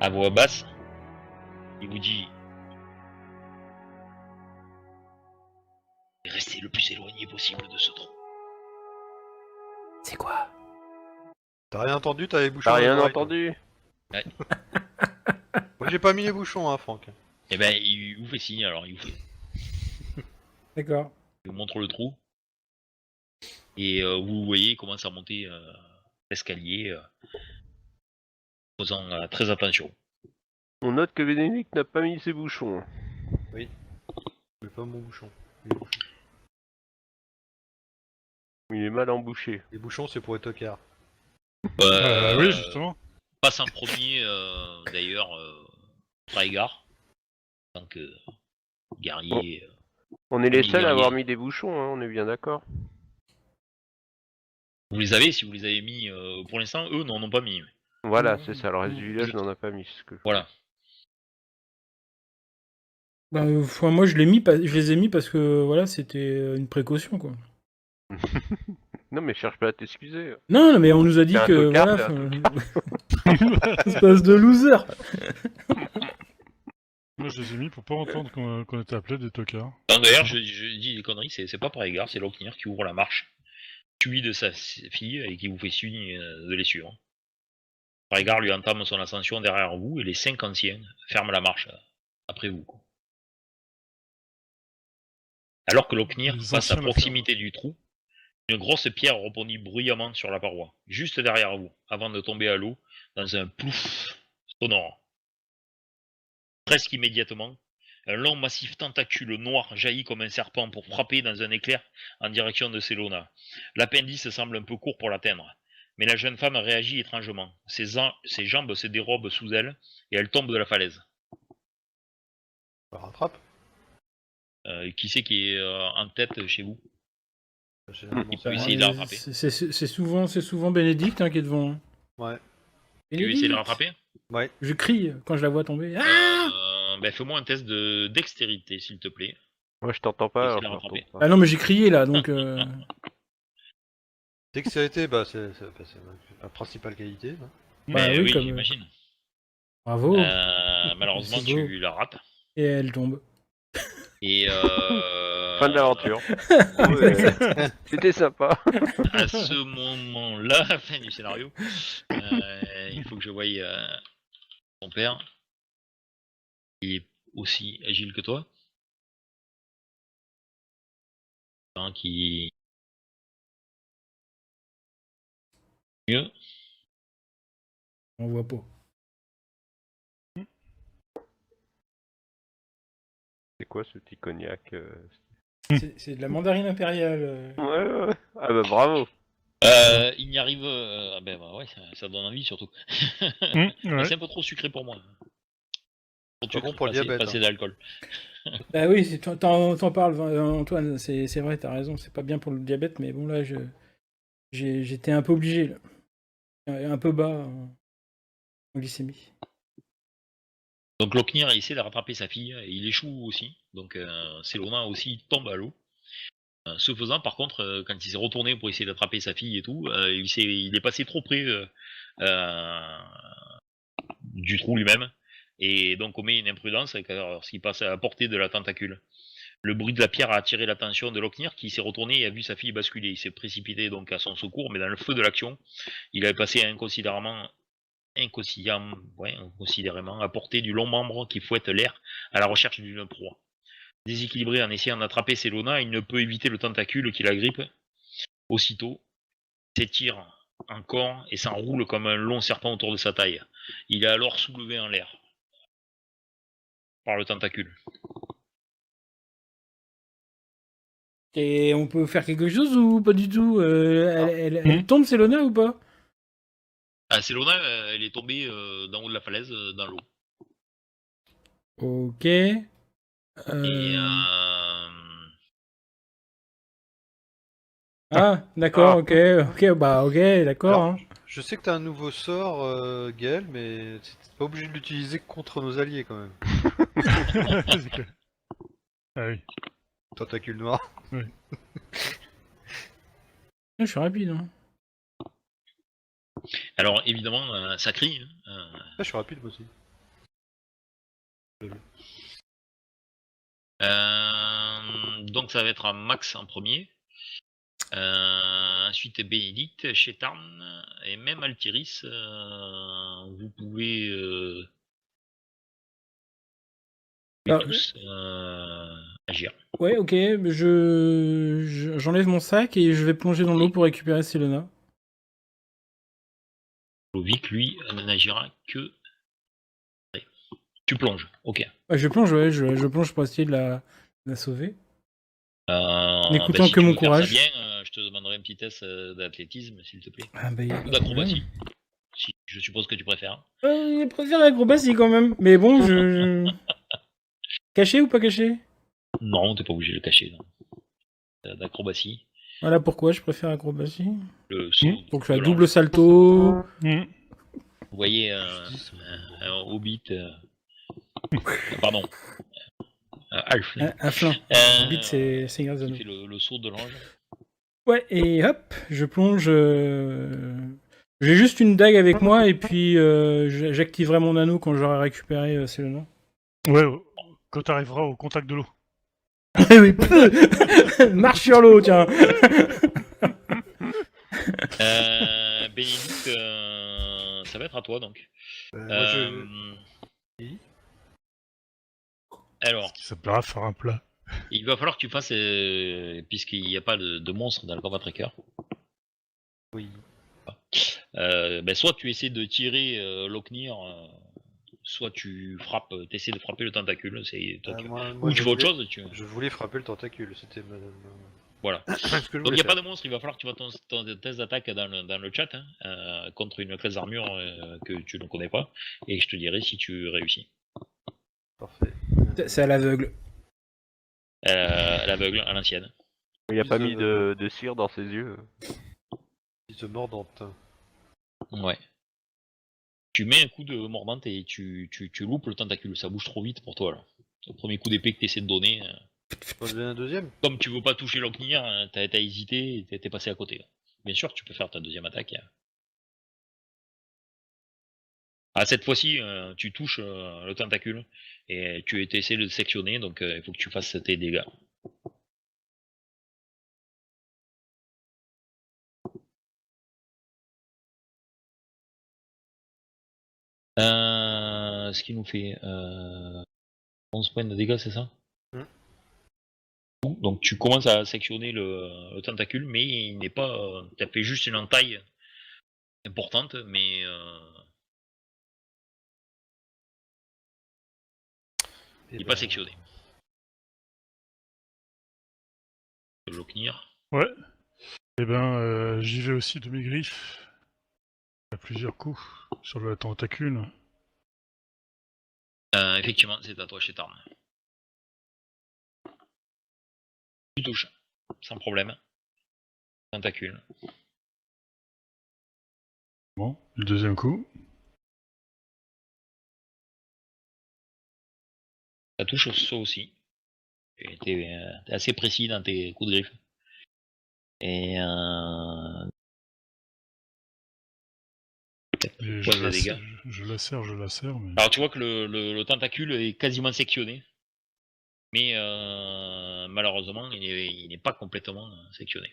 À voix basse, il vous dit: restez le plus éloigné possible de ce trou. C'est quoi? T'as rien entendu? T'avais bouchon T'as dans les rien oreilles, entendu? Ouais. Moi j'ai pas mis les bouchons, hein, Franck. Et ben, il vous fait signe alors, il D'accord. vous montre le trou. Et vous voyez, il commence à monter l'escalier, faisant très attention. On note que Bénédicte n'a pas mis ses bouchons. Mais pas mon bouchon. Les bouchons, Il est mal embouché. les bouchons, c'est pour les tocards. Oui, justement. Passe en premier, d'ailleurs, Rhaegar, en tant que guerrier. On est les seuls à avoir guerrier. mis des bouchons, hein, on est bien d'accord. Vous les avez, si vous les avez mis, pour l'instant, eux n'en ont pas mis. Voilà, c'est ça, le reste du village n'en a pas mis. Ce que... Voilà. Bah, moi, je les ai mis parce que voilà, c'était une précaution, quoi. Non mais cherche pas à t'excuser. Non, mais on nous a dit T'es un que tocard, voilà, t'es un espèce de loser. Moi, je les ai mis pour pas entendre qu'on était appelé des tocards. Non, d'ailleurs, je dis des conneries, c'est pas par égard, c'est Locknir qui ouvre la marche, suivi de sa fille et qui vous fait signe de les suivre. Rhaegar lui entame son ascension derrière vous et les 5 anciens ferment la marche après vous. Alors que Locknir Les passe à anciens la proximité du trou, une grosse pierre rebondit bruyamment sur la paroi, juste derrière vous, avant de tomber à l'eau dans un plouf sonore. Presque immédiatement, un long massif tentacule noir jaillit comme un serpent pour frapper dans un éclair en direction de Selona. L'appendice semble un peu court pour l'atteindre, mais la jeune femme réagit étrangement. Ses jambes se dérobent sous elle et elle tombe de la falaise. On la rattrape. Qui c'est qui est en tête chez vous? Généralement, Il c'est peut moi. essayer de la rattraper. C'est souvent Bénédicte qui est devant. Hein. Ouais. Tu veux essayer de la Bénédicte. rattraper? Ouais. Je crie quand je la vois tomber. Ah, Fais-moi un test de dextérité, s'il te plaît. Moi je t'entends pas. Essaye alors de la je t'entends rattraper. pas. ah non, mais j'ai crié là, donc. Dextérité, bah c'est ma principale qualité. Hein. Bah Mais oui, comme- j'imagine. Bravo. Malheureusement, C'est beau. tu la rates. Et elle tombe. Et Fin de l'aventure. Ouais, c'était sympa. À ce moment-là, fin du scénario, il faut que je voie ton père, qui est aussi agile que toi. Hein, qui mieux. On voit pas. C'est quoi ce petit cognac C'est de la mandarine impériale. Ouais. Ah bah bravo. Il n'y arrive. Ouais, ça donne envie surtout. Ouais. C'est un peu trop sucré pour moi. Pas bon pour le diabète, Pas assez d'alcool. Bah oui, t'en parles, Antoine. C'est vrai, t'as raison. C'est pas bien pour le diabète, mais bon là, j'étais un peu obligé. Là. Un peu bas en glycémie. Donc Locknir essaie de rattraper sa fille et il échoue aussi. Donc Selona aussi tombe à l'eau. Ce faisant, par contre, quand il s'est retourné pour essayer d'attraper sa fille et tout, il est passé trop près du trou lui-même. Et donc commet une imprudence car il passe à portée de la tentacule. Le bruit de la pierre a attiré l'attention de Locknir qui s'est retourné et a vu sa fille basculer. Il s'est précipité donc à son secours, mais dans le feu de l'action, il avait passé inconsidérément à portée du long membre qui fouette l'air à la recherche d'une proie. Déséquilibré en essayant d'attraper Selona, il ne peut éviter le tentacule qui la grippe. Aussitôt, il s'étire encore et s'enroule comme un long serpent autour de sa taille. Il est alors soulevé en l'air par le tentacule. Et on peut faire quelque chose ou pas du tout elle tombe, Selona, ou pas? Selona, elle est tombée d'en haut de la falaise dans l'eau. Ok. Et Ah, d'accord, ok, d'accord. Alors, Hein. Je sais que t'as un nouveau sort, Gaël, mais t'es pas obligé de l'utiliser contre nos alliés quand même. C'est clair. Ah oui. Tentacule noir. Je suis rapide. Hein. alors évidemment, ça crie. Je suis rapide moi aussi. Donc ça va être un Max en premier. Ensuite Bénédicte, Chetarn et même Altiris. Vous pouvez Alors, tous agir. ouais, ok, j'enlève mon sac et je vais plonger dans l'eau pour récupérer Selona. Lovic, lui, n'agira que... Tu plonges, ok. Ouais, je plonge, ouais, je plonge pour essayer de la sauver. N'écoutant si que tu mon veux faire courage. ça bien, je te demanderai un petit test d'athlétisme, s'il te plaît. Ah bah, Ou d'acrobatie, si je suppose que tu préfères. je préfère l'acrobatie quand même. Mais bon, Caché ou pas caché? Non, t'es pas obligé de le cacher. D'acrobatie. Voilà pourquoi je préfère l'acrobatie. Le saut Donc je fais un de double l'ange. salto. Mm. Vous voyez un hobbit... pardon. Halfling. Un flanc. Hobbit, c'est Seigneur des qui Anneaux. fait le saut de l'ange. Ouais, et hop, je plonge. J'ai juste une dague avec moi et puis j'activerai mon anneau quand j'aurai récupéré Selena. Ouais, quand t'arriveras au contact de l'eau. Oui, marche sur l'eau, tiens. Bénédicte, ça va être à toi donc. Moi je... Oui. Alors, Ça te plaira faire un plat. il va falloir que tu fasses, puisqu'il n'y a pas de monstre dans le combat tracker, Oui. soit tu essaies de tirer Locknir, soit tu frappes, essaies de frapper le tentacule, c'est toi qui- ou tu fais autre chose. Je voulais frapper le tentacule, c'était Voilà. ce que je Donc il voulais n'y a pas faire. de monstre, il va falloir que tu fasses ton test d'attaque dans le chat, contre une classe d'armure que tu ne connais pas, et je te dirai si tu réussis. Parfait. C'est à l'aveugle. À l'aveugle, à l'ancienne. Il a pas mis de cire dans ses yeux. Petite mordante. Ouais. Tu mets un coup de mordante et tu loupes le tentacule, ça bouge trop vite pour toi là. Le premier coup d'épée que tu essaies de donner, On va donner un deuxième. comme tu veux pas toucher Locknir, t'as hésité et t'es passé à côté. Là. Bien sûr, tu peux faire ta deuxième attaque. Ah, cette fois-ci, tu touches le tentacule et tu essaies de le sectionner, donc il faut que tu fasses tes dégâts. Ce qui nous fait 11 points de dégâts, c'est ça? Donc tu commences à sectionner le tentacule, mais il n'est pas... tu as fait juste une entaille importante, mais... il n'est pas sectionné. Le Locknir. Ouais. Et ben, j'y vais aussi de mes griffes. À plusieurs coups sur le tentacule. Effectivement, c'est à toi, Chetarn. Tu touches, sans problème. Tentacule. Bon, le deuxième coup. Ça touche au saut aussi. T'es assez précis dans tes coups de griffe. Et Et Quoi, des dégâts. je la serre, mais... Alors tu vois que le tentacule est quasiment sectionné. Mais malheureusement, il n'est pas complètement sectionné.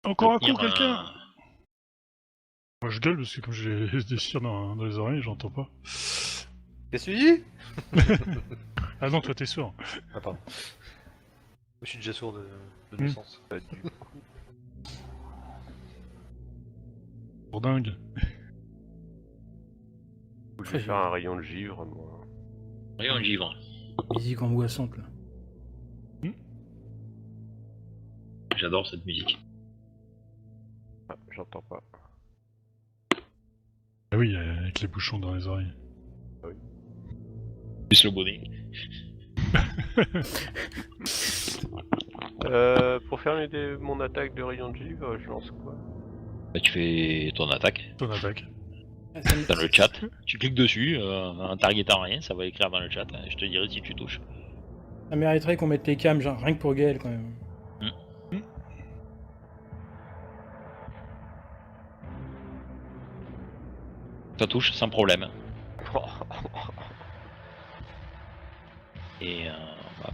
Encore un Tenir coup, quelqu'un. Moi je gueule parce que comme j'ai des cires dans les oreilles, j'entends pas. Qu'est-ce que tu dis? Ah non, toi t'es sourd. Ah pardon. Je suis déjà sourd de naissance. Bah, du coup, Pour dingue. je vais faire un rayon de givre, moi. Rayon de givre. Musique angoissante là. J'adore cette musique. Ah, j'entends pas. Ah oui, avec les bouchons dans les oreilles. Plus le bonnet. Pour faire mon attaque de rayon de givre, je lance quoi? Bah, tu fais ton attaque Ton attaque. dans le chat. Tu cliques dessus, en targetant rien, ça va écrire dans le chat. Je te dirai si tu touches. Ça mériterait qu'on mette les cams, genre rien que pour Gaël quand même. Ça touche sans problème. Et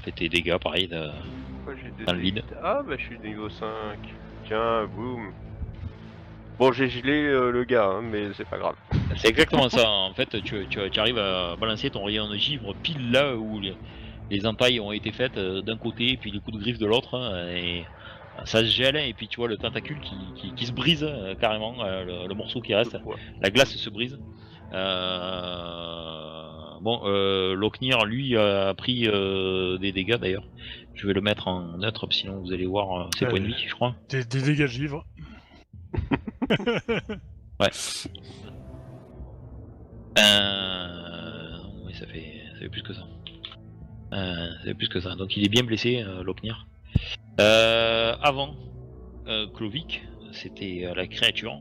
fait tes dégâts pareil Pourquoi j'ai des dans le vide. dégâts? Ah bah je suis niveau 5. Tiens, boum. Bon, j'ai gelé le gars, hein, mais c'est pas grave. C'est exactement ça. En fait, tu arrives à balancer ton rayon de givre pile là où les entailles ont été faites d'un côté et puis les coups de griffe de l'autre. Et ça se gèle et puis tu vois le tentacule qui se brise carrément, le morceau qui reste. Ouais. La glace se brise. Loknir lui a pris des dégâts d'ailleurs. Je vais le mettre en neutre sinon vous allez voir ses points de vie je crois. Des dégâts de givre. Ouais. Oui, ça fait plus que ça. Ça fait plus que ça. Donc il est bien blessé, Loknir. Avant Clovic, c'était la créature.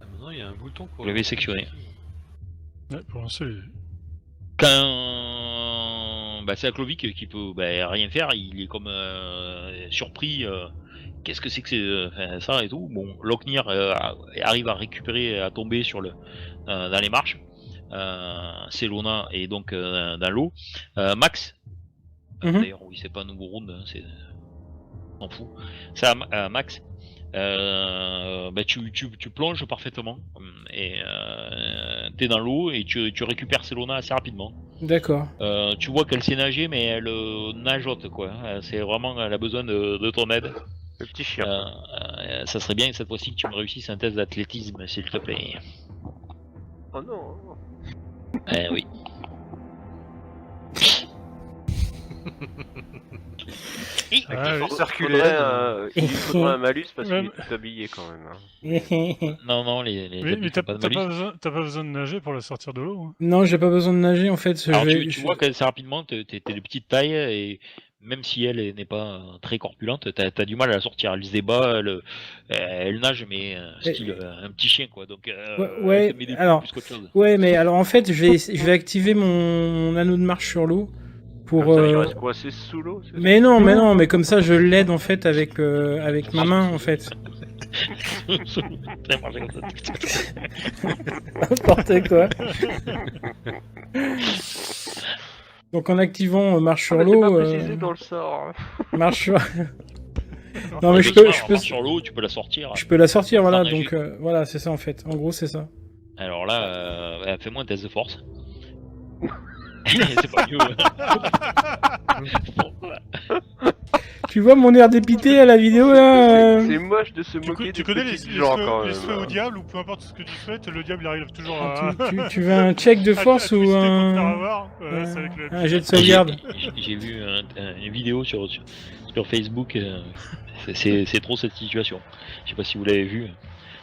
Maintenant, il y a un bouton pour... Vous l'avez sectionné. Ouais, pour l'instant, Quand c'est à Clovic qui peut rien faire, il est comme surpris. Qu'est-ce que c'est que ça et tout. Bon, Loknir arrive à récupérer, à tomber sur dans les marches. Selona est donc dans l'eau. Max, d'ailleurs, oui, c'est pas un nouveau round, hein, on s'en fout. C'est à Max. Tu plonges parfaitement et t'es dans l'eau et tu récupères Selona assez rapidement. D'accord. Tu vois qu'elle sait nager mais elle nageote quoi. C'est vraiment elle a besoin de ton aide. Le petit chien. Ça serait bien cette fois-ci que tu me réussisses un test d'athlétisme s'il te plaît. Oh non. Oui. Il faudrait un malus parce qu'il est tout habillé quand même. Hein. Non, les oui, mais t'as pas pas, de malus. besoin de nager pour la sortir de l'eau. Hein. Non, j'ai pas besoin de nager en fait. Alors tu vois qu'assez rapidement t'es de petite taille et même si elle n'est pas très corpulente, t'as du mal à la sortir. Elle se débat, elle nage mais style un petit chien quoi. Donc ouais, elle te met des alors, plus qu'autre chose. ouais, mais alors en fait, je vais activer mon anneau de marche sur l'eau pour. Comme ça, il reste coincé sous l'eau. Mais non, mais comme ça, je l'aide en fait avec ma main en fait. N'importe quoi. Donc en activant marche sur l'eau. Pas précisé dans le sort. Marche sur. Non mais je peux sur l'eau, tu peux la sortir. Je peux la sortir, voilà. nager. Donc voilà, c'est ça en fait. En gros, c'est ça. Alors là, fais-moi un test de force. C'est pas mieux. Tu vois mon air dépité à la vidéo là C'est moche de se moquer Tu des connais petits les gens quand souhaits même. au diable ou peu importe ce que tu souhaites, le diable il arrive toujours à. Tu veux un check de force ou un jet de sauvegarde? J'ai vu une vidéo sur Facebook. C'est trop cette situation. Je sais pas si vous l'avez vu.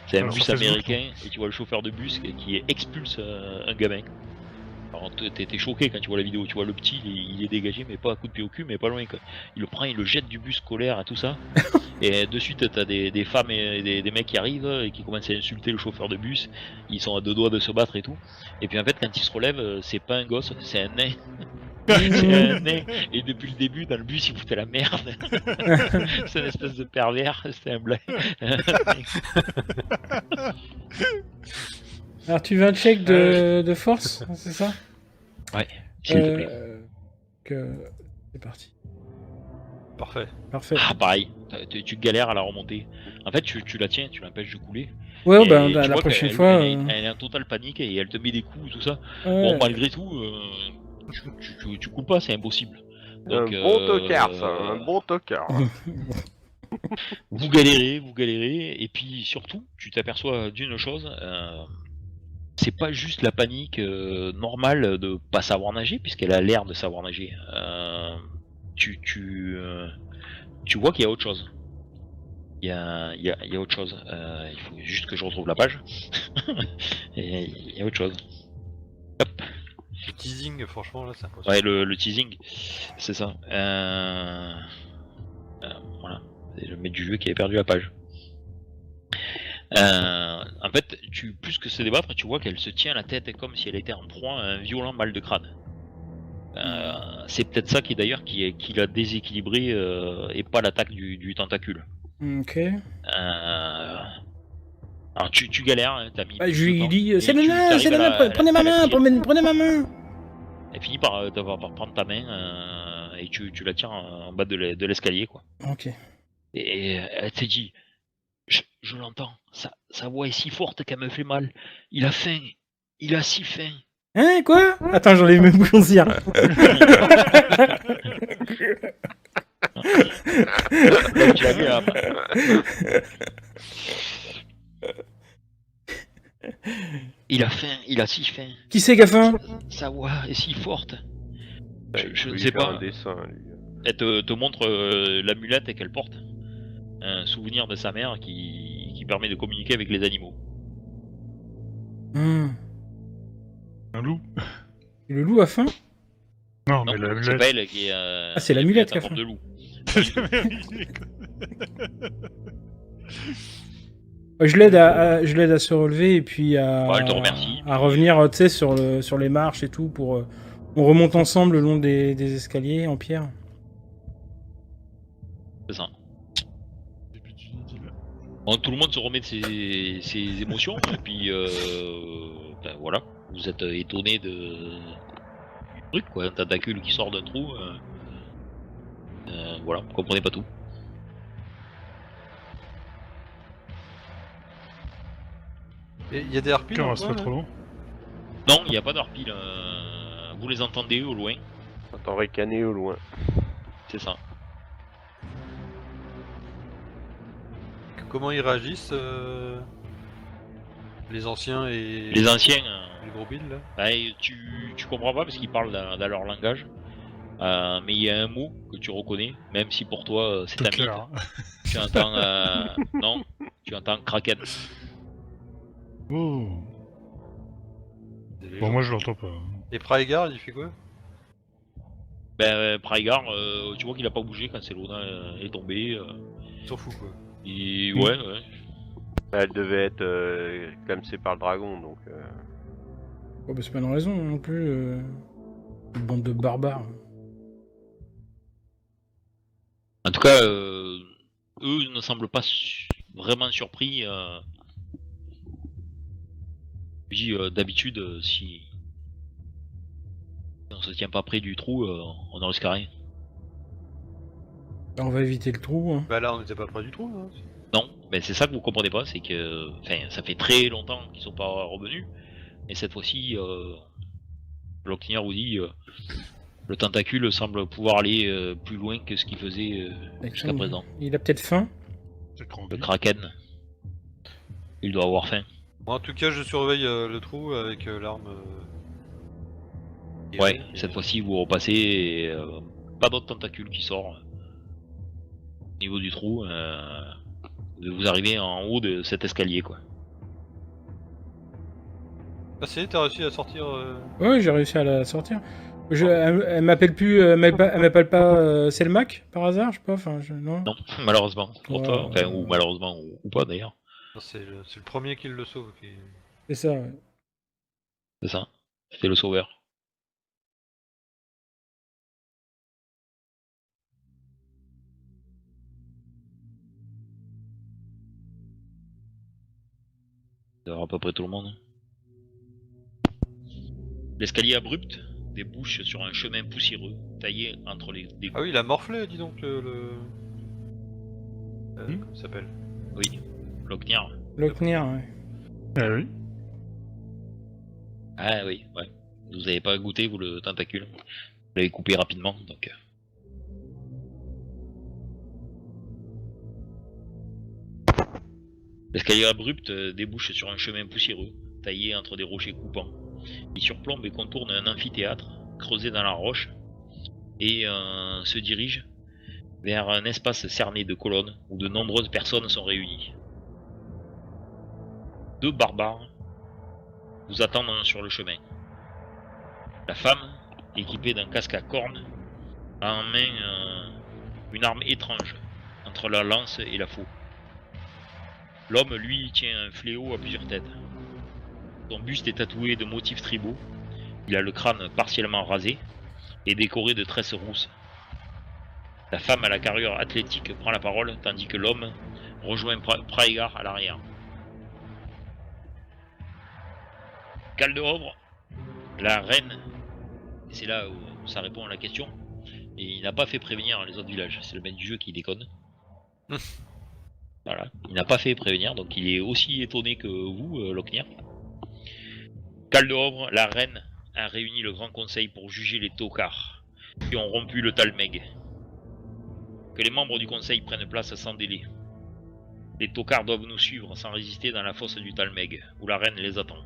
C'est un Alors, bus sur Facebook, américain et tu vois le chauffeur de bus qui expulse un gamin. Alors t'es choqué quand tu vois la vidéo, tu vois le petit, il est dégagé, mais pas à coup de pied au cul, mais pas loin quoi. Il le prend, il le jette du bus scolaire et tout ça. Et de suite t'as des femmes et des mecs qui arrivent et qui commencent à insulter le chauffeur de bus. Ils sont à deux doigts de se battre et tout. Et puis en fait quand il se relève, c'est pas un gosse, c'est un nain. C'est un nain. Et depuis le début dans le bus il foutait la merde. C'est une espèce de pervers, c'est un blague. Alors tu veux un check de force, c'est ça? Ouais, s'il te plaît. C'est parti. Parfait. Parfait. Ah pareil, tu galères à la remonter. En fait tu la tiens, tu l'empêches de couler. Ouais, Et bah tu la vois prochaine qu'elle- fois. elle est en totale panique et elle te met des coups, tout ça. Ouais. Bon, malgré tout, tu coules pas, c'est impossible. Donc, un bon tocard, ça, un bon tocard. vous galérez, et puis surtout, tu t'aperçois d'une chose, c'est pas juste la panique normale de pas savoir nager, puisqu'elle a l'air de savoir nager. Tu vois qu'il y a autre chose. Il y a autre chose. Il faut juste que je retrouve la page. Et il y a autre chose. Hop. Le teasing, franchement, là, c'est impossible. Ouais, le teasing, c'est ça. Voilà. C'est le maître du jeu qui avait perdu la page. En fait, plus que se débattre, tu vois qu'elle se tient la tête comme si elle était en proie à un violent mal de crâne. C'est peut-être ça qui d'ailleurs qui l'a déséquilibré et pas l'attaque du tentacule. Ok. Alors tu galères, hein, t'as mis. Bah, plus je de lui temps, dis, et c'est le tu nain, t'arrives c'est le à nain, la- prenez ma à la main, tirer. prenez ma main. Elle finit par prendre ta main et tu la tiens en bas de l'escalier quoi. Ok. Et elle te dit, je l'entends, sa voix est si forte qu'elle me fait mal. Il a faim, il a si faim. Hein, quoi? Attends, j'enlève mes bouchons de cire. Donc, tu l'as vu, hein. Il a faim, il a si faim. Qui c'est qui a faim? Sa voix est si forte. Je Il faut ne lui sais faire pas. un dessin, lui. Elle te montre l'amulette qu'elle porte. Un souvenir de sa mère qui permet de communiquer avec les animaux. Un loup. Et le loup a faim? Non, Non, mais la c'est pas elle qui est. Ah, c'est l'amulette qui a en forme faim. de loup. Je l'aide à se relever et puis à, Ouais, elle te remercie. à revenir, tu sais, sur les marches et tout pour. On remonte ensemble le long des escaliers en pierre. C'est ça. Début d'une idylle. Bon, tout le monde se remet de ses émotions et puis ben voilà, vous êtes étonné du truc quoi, un tentacule qui sort d'un trou. Voilà, vous comprenez pas tout. Et il y a des harpies On dans le reste coin, pas là trop long. Non, il n'y a pas d'harpie là. Vous les entendez au loin, T'entends ricaner au loin. c'est ça. Comment ils réagissent les anciens et Les anciens, les gros billes là? ouais, tu comprends pas parce qu'ils parlent dans leur langage. Mais il y a un mot que tu reconnais, même si pour toi c'est un mythe. Clair. Tu entends non, tu entends Kraken. Oh. Des Bon, légendes. moi je l'entends pas. Et Praegar, il fait quoi? Ben Praegar, tu vois qu'il a pas bougé quand Selona est tombée. Il s'en fout quoi. Ouais. Elle devait être clamsée par le dragon, donc... Oh, bah, c'est pas une raison non plus. Une bande de barbares. En tout cas, eux ne semblent pas vraiment surpris. Je dis d'habitude, si on se tient pas près du trou, on ne risque rien. On va éviter le trou. Hein. Bah là, on n'était pas près du trou. Hein. Non, mais c'est ça que vous comprenez pas, c'est que, enfin, ça fait très longtemps qu'ils sont pas revenus, et cette fois-ci, Locknier vous dit, le tentacule semble pouvoir aller plus loin que ce qu'il faisait jusqu'à présent. Il a peut-être faim. C'est grand. Le Kraken, il doit avoir faim. Bon, en tout cas, je surveille le trou avec l'arme. Ouais, cette fois-ci vous repassez et pas d'autres tentacules qui sort au niveau du trou. Vous arrivez en haut de cet escalier quoi. Ah, c'est, t'as réussi à sortir. Ouais, j'ai réussi à la sortir. Elle m'appelle plus, elle m'appelle pas Selmac par hasard, je sais pas, enfin, non. Non, malheureusement. Pour toi, Ouais. enfin, ou malheureusement, ou pas d'ailleurs. Non, c'est le premier qui le sauve. C'est ça, ouais. C'est ça. C'est le sauveur. D'avoir à peu près tout le monde. L'escalier abrupt débouche sur un chemin poussiéreux, taillé entre des... Ah oui, il a morflé, dis donc, le. Comment ça s'appelle? Oui, Locknir. Locknir, ouais. Ah oui. Ah oui, ouais. Vous avez pas goûté, vous, le tentacule. Vous l'avez coupé rapidement, donc... L'escalier abrupt débouche sur un chemin poussiéreux, taillé entre des rochers coupants. Il surplombe et contourne un amphithéâtre, creusé dans la roche, et se dirige vers un espace cerné de colonnes où de nombreuses personnes sont réunies. 2 barbares vous attendent sur le chemin. La femme, équipée d'un casque à cornes, a en main une arme étrange, entre la lance et la faux. L'homme, lui, tient un fléau à plusieurs têtes. Son buste est tatoué de motifs tribaux. Il a le crâne partiellement rasé et décoré de tresses rousses. La femme à la carrure athlétique prend la parole tandis que l'homme rejoint Praegar à l'arrière. Calderovre, la reine, et c'est là où ça répond à la question, et il n'a pas fait prévenir les autres villages, c'est le maître du jeu qui déconne. Voilà, il n'a pas fait prévenir, donc il est aussi étonné que vous, Locknir. Calderovre, la reine, a réuni le Grand Conseil pour juger les tocards qui ont rompu le Talmeg. Que les membres du Conseil prennent place sans délai. Les tocards doivent nous suivre sans résister dans la fosse du Talmeg, où la reine les attend.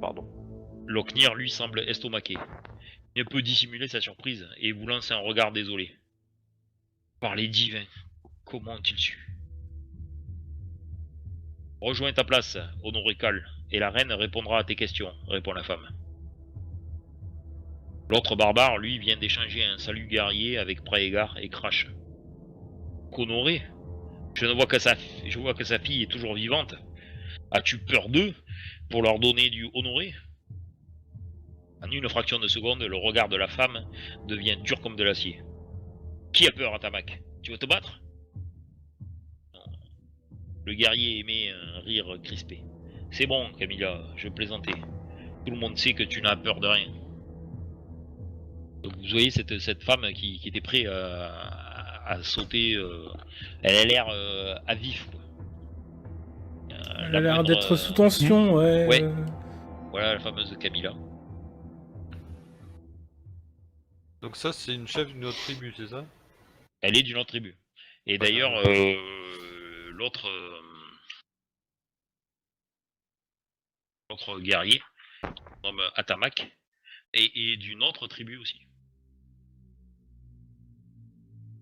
Pardon. Locknir, lui, semble estomaqué. Il ne peut dissimuler sa surprise et vous lance un regard désolé. Par les divins, comment ont-ils su? Rejoins ta place, honoré Cal, et la reine répondra à tes questions, répond la femme. L'autre barbare, lui, vient d'échanger un salut guerrier avec Praegar et Crash. Qu'honoré? Je vois que sa fille est toujours vivante. As-tu peur d'eux pour leur donner du honoré? En une fraction de seconde, le regard de la femme devient dur comme de l'acier. Qui a peur, Atamak? Tu veux te battre? Non. Le guerrier émet un rire crispé. C'est bon, Camilla, je plaisantais. Tout le monde sait que tu n'as peur de rien. Donc vous voyez cette femme qui était prête à sauter. Elle a l'air à vif, quoi. Elle a l'air d'être sous tension, ouais. Ouais. Voilà la fameuse Camilla. Donc ça, c'est une chef d'une autre tribu, c'est ça? Elle est d'une autre tribu. Et d'ailleurs, l'autre guerrier, nomme Atamak, est d'une autre tribu aussi.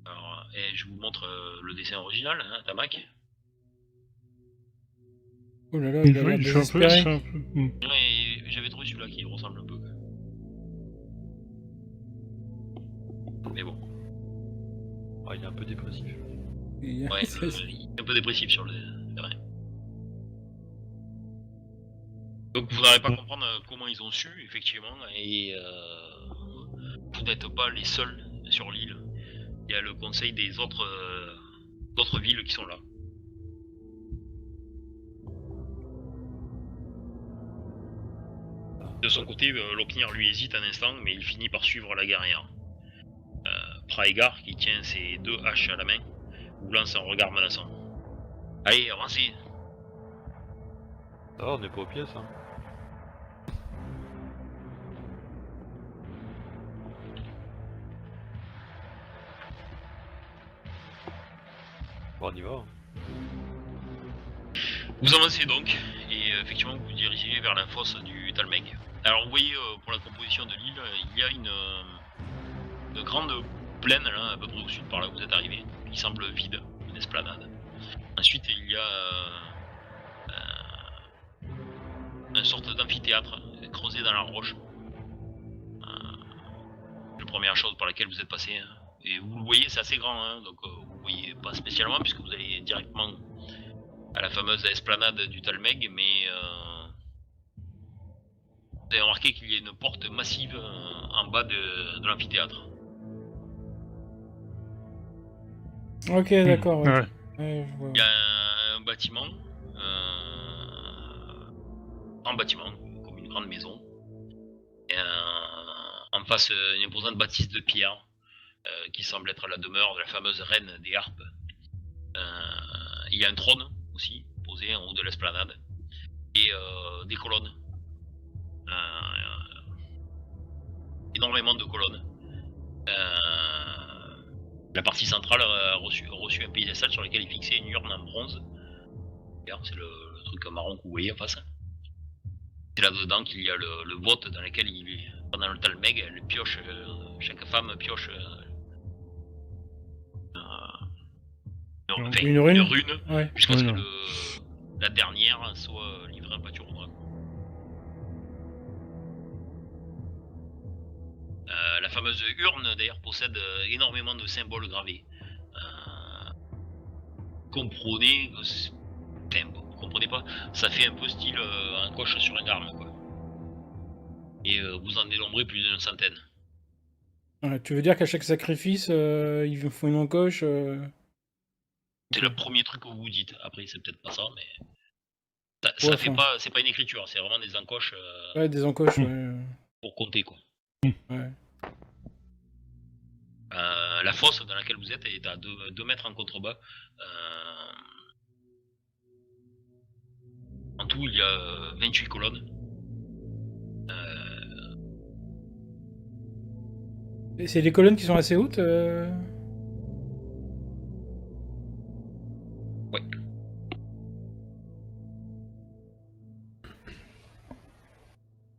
Alors, et je vous montre le dessin original, hein, Atamak. Oh là là, il a l'air Oui, je suis un peu. désespéré. Ouais, j'avais trouvé celui-là qui ressemble un peu. Mais bon. Ah, il est un peu dépressif. Il- Ouais, il est un peu dépressif sur le. C'est vrai. Donc vous n'allez pas comprendre comment ils ont su, effectivement, et vous n'êtes pas les seuls sur l'île. Il y a le conseil des autres villes qui sont là. De son côté, Locknir lui hésite un instant, mais il finit par suivre la guerrière. Praegar, qui tient ses 2 haches à la main, vous lance un regard menaçant. Allez, avancez! Ça va, on n'est pas aux pièces, hein. Bon, on y va. Vous avancez donc, et effectivement vous vous dirigez vers la fosse du Talmeg. Alors vous voyez, pour la composition de l'île, il y a une grande plaine, là, à peu près au sud, par là où vous êtes arrivé, qui semble vide, une esplanade. Ensuite il y a une sorte d'amphithéâtre creusé dans la roche. La première chose par laquelle vous êtes passé. Et vous le voyez, c'est assez grand, hein, donc vous voyez pas spécialement puisque vous allez directement à la fameuse esplanade du Talmeg, mais vous avez remarqué qu'il y a une porte massive en bas de l'amphithéâtre. Ok, d'accord. Ouais. Ouais. Ouais, je vois. Il y a un bâtiment, un bâtiment, comme une grande maison. Et, en face, une imposante bâtisse de pierre qui semble être la demeure de la fameuse reine des harpes. Il y a un trône aussi, posé en haut de l'esplanade, et des colonnes. Énormément de colonnes. La partie centrale a reçu un piédestal sur lequel est fixée une urne en bronze. C'est le truc marron que vous voyez en face. C'est là-dedans qu'il y a le vote dans lequel pendant le Talmeg, elle pioche, chaque femme pioche Une rune. Ouais. Jusqu'à ce Oui, que la dernière soit livrée en pâture au dragon. La fameuse urne d'ailleurs possède énormément de symboles gravés. Comprenez, vous comprenez pas, ça fait un peu style un coche sur une arme quoi. Et vous en dénombrez plus d'une centaine. Ouais, tu veux dire qu'à chaque sacrifice, ils font une encoche C'est le premier truc que vous vous dites. Après c'est peut-être pas ça, mais Ouais, fait pas, c'est pas une écriture, c'est vraiment des encoches Ouais, des encoches, ouais. pour compter quoi. Ouais. La fosse dans laquelle vous êtes est à 2 mètres en contrebas. En tout, il y a 28 colonnes. Et c'est des colonnes qui sont assez hautes Ouais.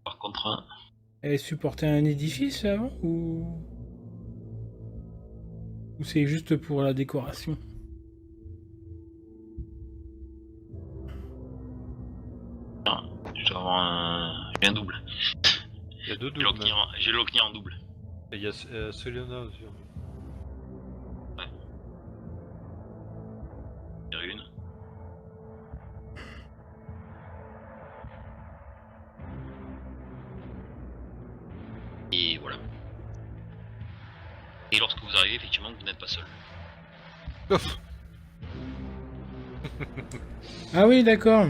Par contre, Elles supportaient un édifice avant ou c'est juste pour la décoration? j'ai un double. Il y a deux J'ai doubles. J'ai l'Ocnia en double. Et il y a Selena aussi. Une. Et voilà. Et lorsque vous arrivez, effectivement, vous n'êtes pas seul. Ah oui, d'accord.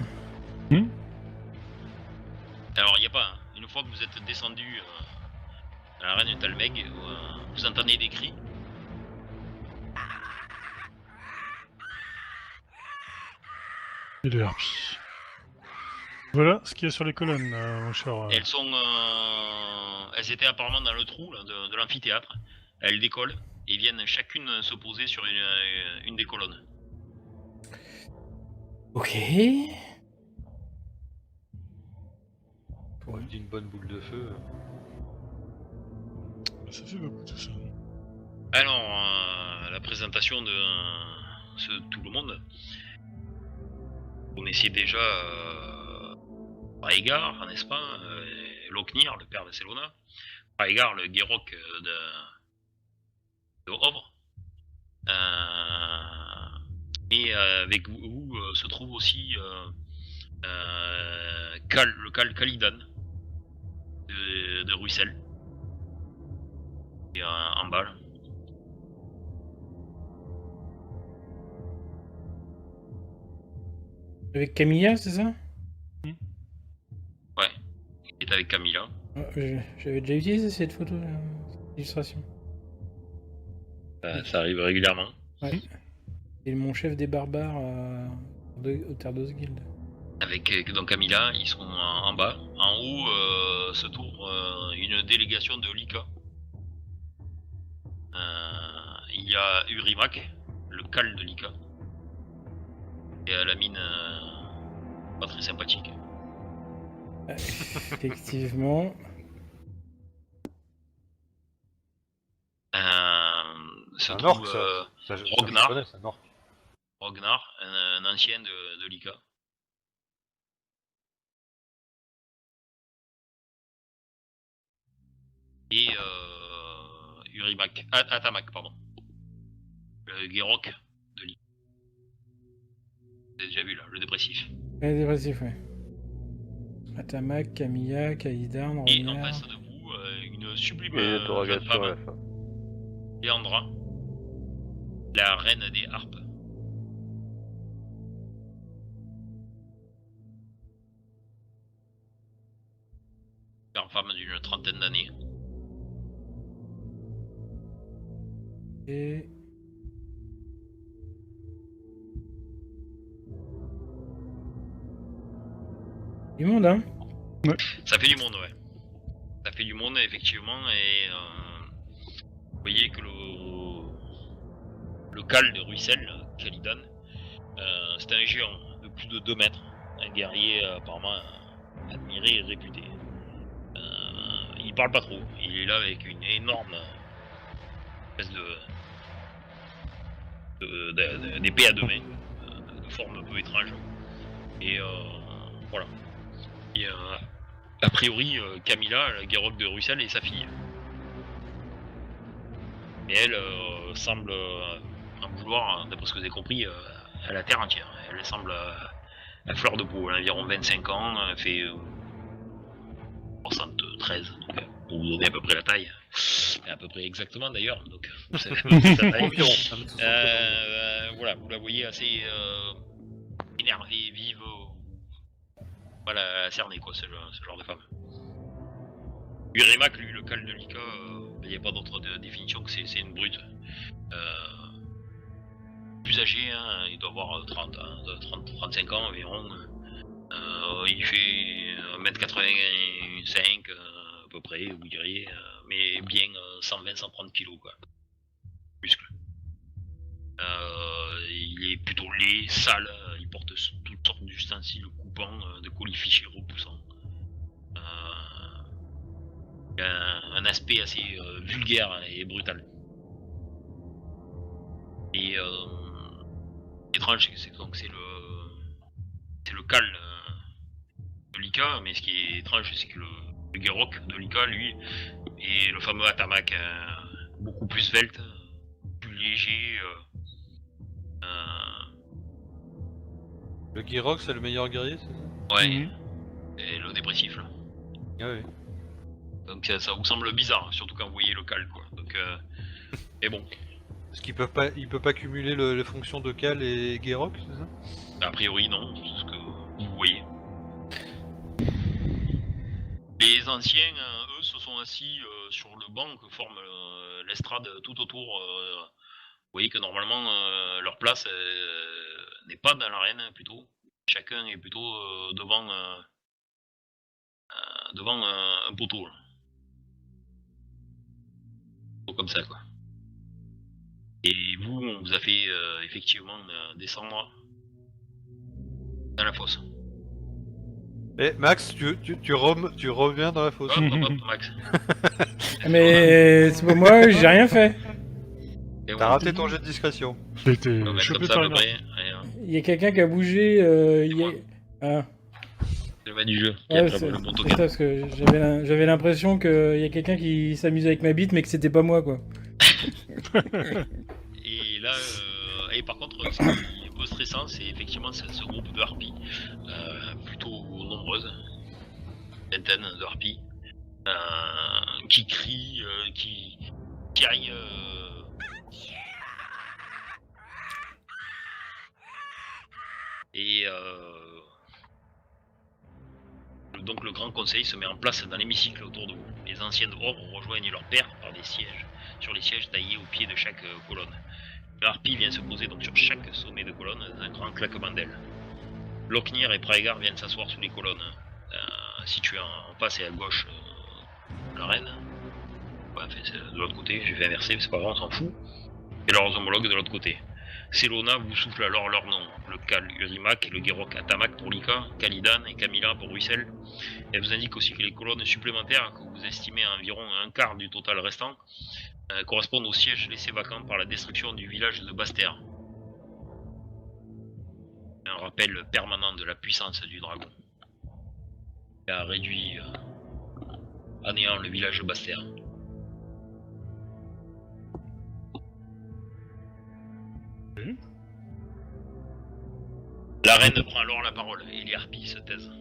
Alors, il n'y a pas, hein, une fois que vous êtes descendu à la reine de Talmeg, vous entendez des cris. Et les harpies. Voilà ce qu'il y a sur les colonnes, mon cher. Elles étaient apparemment dans le trou là, de l'amphithéâtre. Elles décollent et viennent chacune se poser sur une des colonnes. Ok. On dit une bonne boule de feu. Ça fait beaucoup tout ça. Alors, la présentation de tout le monde. Vous connaissiez déjà Raegar, n'est-ce pas, Loknir, le père de Selona. Raegar, le Guérok de Ovre. Et avec vous se trouve aussi le Calidan de Ruissel. Et en bas. Là. Avec Camilla, c'est ça? Ouais, il est avec Camilla. J'avais déjà utilisé cette photo, cette illustration. Ça arrive régulièrement. Ouais. Et mon chef des barbares au Terdos-Guild. Avec donc Camilla, ils sont en bas. En haut se trouve une délégation de Lika. Il y a Urimak, le cal de Lika. Et la mine pas très sympathique. Effectivement. Se Un trouve orc, ça, Rognar. je connais, c'est un orc. Rognar, un ancien de Lika. et Urimak, Atamak, pardon. Le Guérok de l'île. Vous avez déjà vu là, le dépressif. Ouais, dépressif, ouais. Atamak, Camilla, Kaidan, Et en Renard. face de vous, une sublime Et une jeune interrogation à la femme, fin. Leandra, la reine des harpes. Une femme d'une trentaine d'années. Et... Du monde, hein. Ça fait du monde, ouais. Ça fait du monde, effectivement, et vous voyez que le Khal de Ruissel, Khalidan, c'est un géant de plus de 2 mètres, un guerrier apparemment admiré et réputé. Il parle pas trop, il est là avec une énorme espèce d'épée à 2 mains, de forme un peu étrange, et voilà. Et a priori, Camilla, la Guérok de Russell, est sa fille. Mais elle semble en vouloir, d'après ce que j'ai compris, à la terre entière. Elle semble à fleur de peau, elle a environ 25 ans, elle fait 73, donc, pour vous donner à peu près la taille. Et à peu près exactement d'ailleurs, donc vous savez sa taille. Voilà, vous la voyez assez énervée, vive, voilà, cernée quoi, ce genre de femme. Urimak, lui, le Khal de Lika, il n'y a pas d'autre définition que c'est une brute. Plus âgé, hein, il doit avoir 35 ans environ. Il fait 1m85 à peu près, vous diriez, mais bien 120-130 kg quoi. Muscle. Il est plutôt laid, sale, il porte toutes sortes d'ustensiles coupants, de colifichets repoussants. Il a un aspect assez vulgaire et brutal. Et étrange, c'est le Khal de Lika, mais ce qui est étrange, c'est que le Guérok de Lika, lui, est le fameux Atamak, beaucoup plus svelte, plus léger. Le Guérok, c'est le meilleur guerrier, c'est ça? Ouais, Mhm. et le dépressif là. Ah oui. Donc ça vous semble bizarre, surtout quand vous voyez le Khal quoi. Donc, mais bon, Parce qu'il peut pas cumuler les fonctions de Khal et Guérok, c'est ça? a priori non, c'est ce que vous voyez. Les anciens, eux, se sont assis sur le banc que forme l'estrade tout autour. Vous voyez que normalement leur place n'est pas dans l'arène plutôt. Chacun est plutôt devant un poteau. Là. Comme ça quoi. Et vous, on vous a fait effectivement descendre dans la fosse. Eh Max, tu reviens dans la fosse. Hop, hop, hop, Max. Mais c'est pas moi, j'ai rien fait. Et T'as voilà. raté ton jet de discrétion. J'ai été On va mettre chopé comme ça à par peu une près. Allez, Il y a quelqu'un qui a bougé. il y a... Ah. c'est le bas du jeu. Qui Ouais, attrape c'est le bon c'est token. ça, parce que j'avais l'impression qu'il y a quelqu'un qui s'amusait avec ma bite, mais que c'était pas moi, quoi. Et là, et par contre, ce qui est un peu stressant, c'est effectivement ce groupe de harpies, plutôt nombreuses, vingtaine de harpies, qui crient, qui aillent. Et donc le grand conseil se met en place dans l'hémicycle autour de vous. Les anciennes orbes rejoignent leur père par des sièges, sur les sièges taillés au pied de chaque colonne. Le harpie vient se poser donc sur chaque sommet de colonne dans un grand claquement d'ailes. Loknir et Praegar viennent s'asseoir sous les colonnes, situées en face et à gauche de l'arène. Ouais, enfin, c'est de l'autre côté, j'ai fait inverser, c'est pas grave, on s'en fout. Et leurs homologues de l'autre côté. Selona vous souffle alors leur nom, le Khal Urimak et le Guérok Atamak pour Lika, Khalidan et Camilla pour Ruissel. Elle vous indique aussi que les colonnes supplémentaires, que vous estimez à environ un quart du total restant, correspondent aux sièges laissés vacants par la destruction du village de Baster. Un rappel permanent de la puissance du dragon, qui a réduit à néant le village de Baster. La reine prend alors la parole et les harpies se taisent.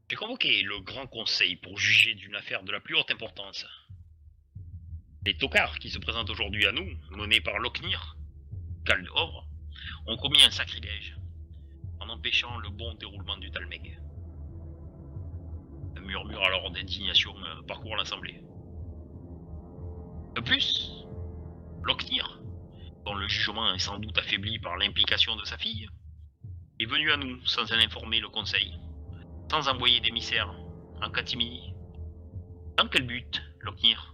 J'ai convoqué le Grand Conseil pour juger d'une affaire de la plus haute importance. Les tocards qui se présentent aujourd'hui à nous, menés par Locknir, Khal de Havre, ont commis un sacrilège en empêchant le bon déroulement du Talmeg. Un murmure alors d'indignation parcourt l'assemblée. De plus, Locknir, dont le jugement est sans doute affaibli par l'implication de sa fille, est venu à nous sans en informer le Conseil, sans envoyer d'émissaires en catimini. Dans quel but, Locknir?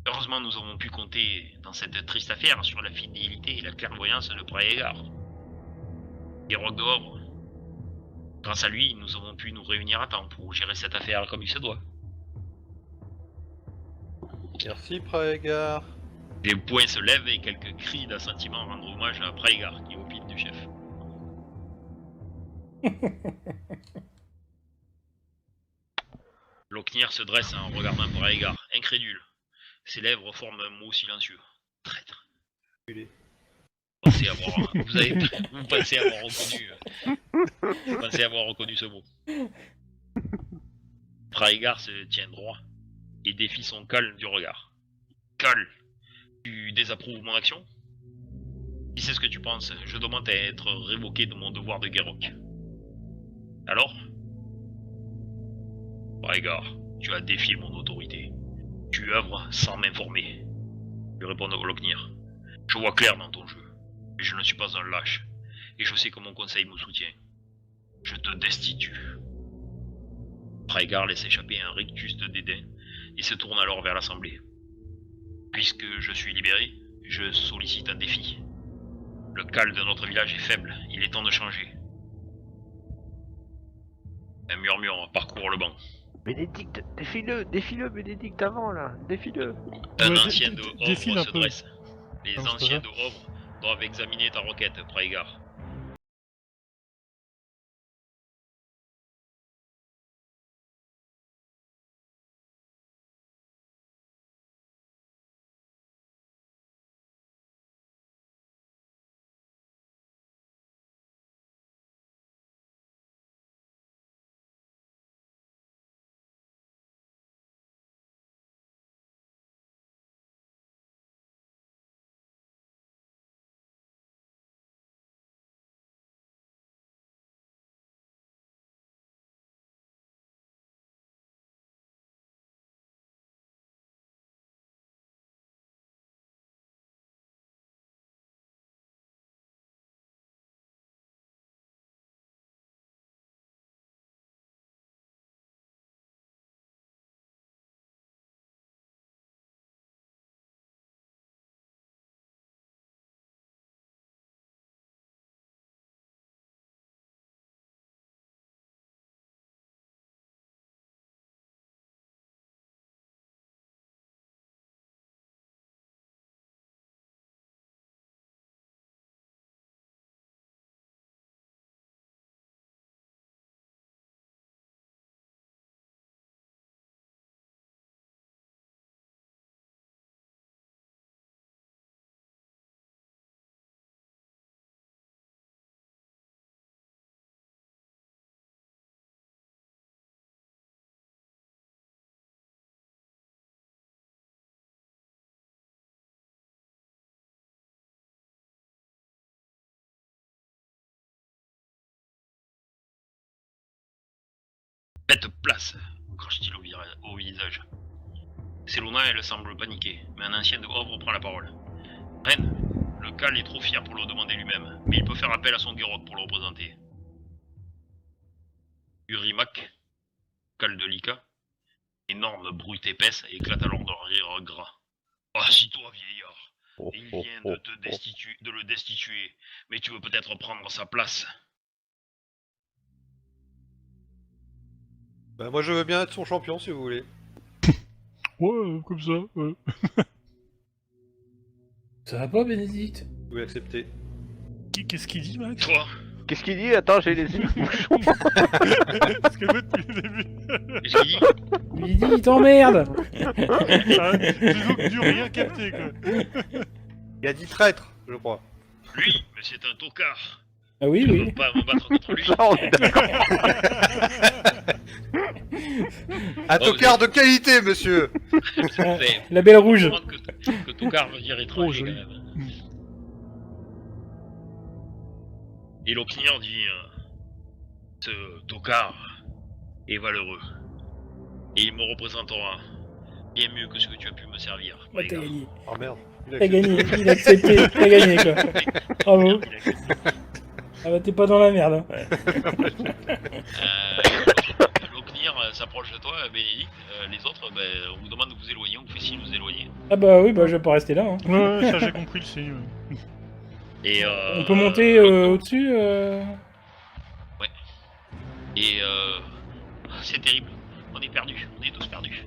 Heureusement, nous avons pu compter dans cette triste affaire sur la fidélité et la clairvoyance de Praegar. Gerok de Havre. Grâce à lui, nous avons pu nous réunir à temps pour gérer cette affaire comme il se doit. Merci Praegar. Les poings se lèvent et quelques cris d'assentiment rendent hommage à Praegar qui opine du chef. Locknir se dresse en regardant Praegar, incrédule. Ses lèvres forment un mot silencieux. Traître. Culé. Vous pensez avoir reconnu ce mot. Praegar se tient droit et défie son Khal du regard. Khal, tu désapprouves mon action? Si c'est ce que tu penses, je demande à être révoqué de mon devoir de Gerok. Alors? Praegar, tu as défié mon autorité. Tu œuvres sans m'informer. Lui répond Locknir. Je vois clair dans ton jeu. Mais je ne suis pas un lâche. Et je sais que mon conseil me soutient. Je te destitue. Praegar laisse échapper un rictus de dédain et se tourne alors vers l'assemblée. Puisque je suis libéré, je sollicite un défi. Le Khal de notre village est faible, il est temps de changer. Un murmure parcourt le banc. Bénédicte, défie-le, Bénédicte, avant, là, défie-le. Un Ouais, ancien de défile Havre un se peu. dresse. Les Non, c'est anciens pas de Havre doivent examiner ta requête, Praegar. Faites place, crache-t-il au visage. Selona, elle semble paniquée, mais un ancien de Havre prend la parole. Reine, le Khal est trop fier pour le demander lui-même, mais il peut faire appel à son Gerok pour le représenter. Urimak, Khal de Lika, énorme brute épaisse, éclate alors d'un rire gras. Assis-toi, vieillard. Il vient de le destituer, mais tu veux peut-être prendre sa place. Bah moi je veux bien être son champion si vous voulez. Ouais, comme ça, ouais. Ça va pas, Bénédicte? Vous l'acceptez. Qu'est-ce qu'il dit, Max? Toi, Qu'est-ce qu'il dit? Attends, j'ai les yeux bouchons. Parce que moi, depuis le début, Qu'est-ce qu'il dit? Il dit, il t'emmerde. j'ai donc dû rien capter, quoi. Il a dit traître, je crois. Lui, mais c'est un tocard. Ah oui, Je oui. peux pas me battre contre lui. Ça, on est d'accord. Un tocard de qualité, monsieur. Mais La belle rouge. faut comprendre que tocard veut dire étranger, joli. quand même. Et l'Ocnier dit ce tocard est valeureux. Et il me représentera bien mieux que ce que tu as pu me servir. Bah, t'as Rhaegar. gagné. Oh merde. Il a T'as accepté. gagné. Il a accepté. T'as gagné, quoi. Bravo. Merde, il a gagné. Ah bah, t'es pas dans la merde. Hein. L'Ocnier s'approche de toi, Bénédicte. Les autres, on vous demande de vous éloigner, on vous fait signe de vous éloigner. Ah bah oui, bah je vais pas rester là. Hein. Ouais, ça j'ai compris le signe. Ouais. Et, On peut monter au-dessus Et c'est terrible. On est perdus. On est tous perdus.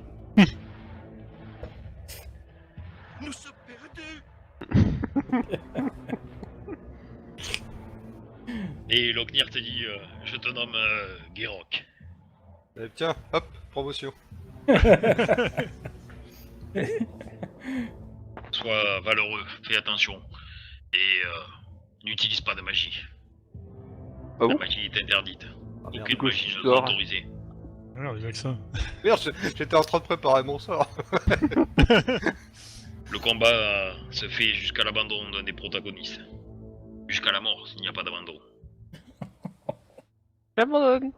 Nous sommes perdus. Et l'Ocnier te dit je te nomme Gerok. Eh, tiens, hop, promotion. Sois valeureux, fais attention. Et n'utilise pas de magie. Ah La bon? magie est interdite. Ah, merde. Aucune magie ne sors. est autorisée. Alors, il y a que ça. Merde, j'étais en train de préparer mon sort. Le combat se fait jusqu'à l'abandon d'un des protagonistes. Jusqu'à la mort, s'il n'y a pas d'abandon. J'abandonne.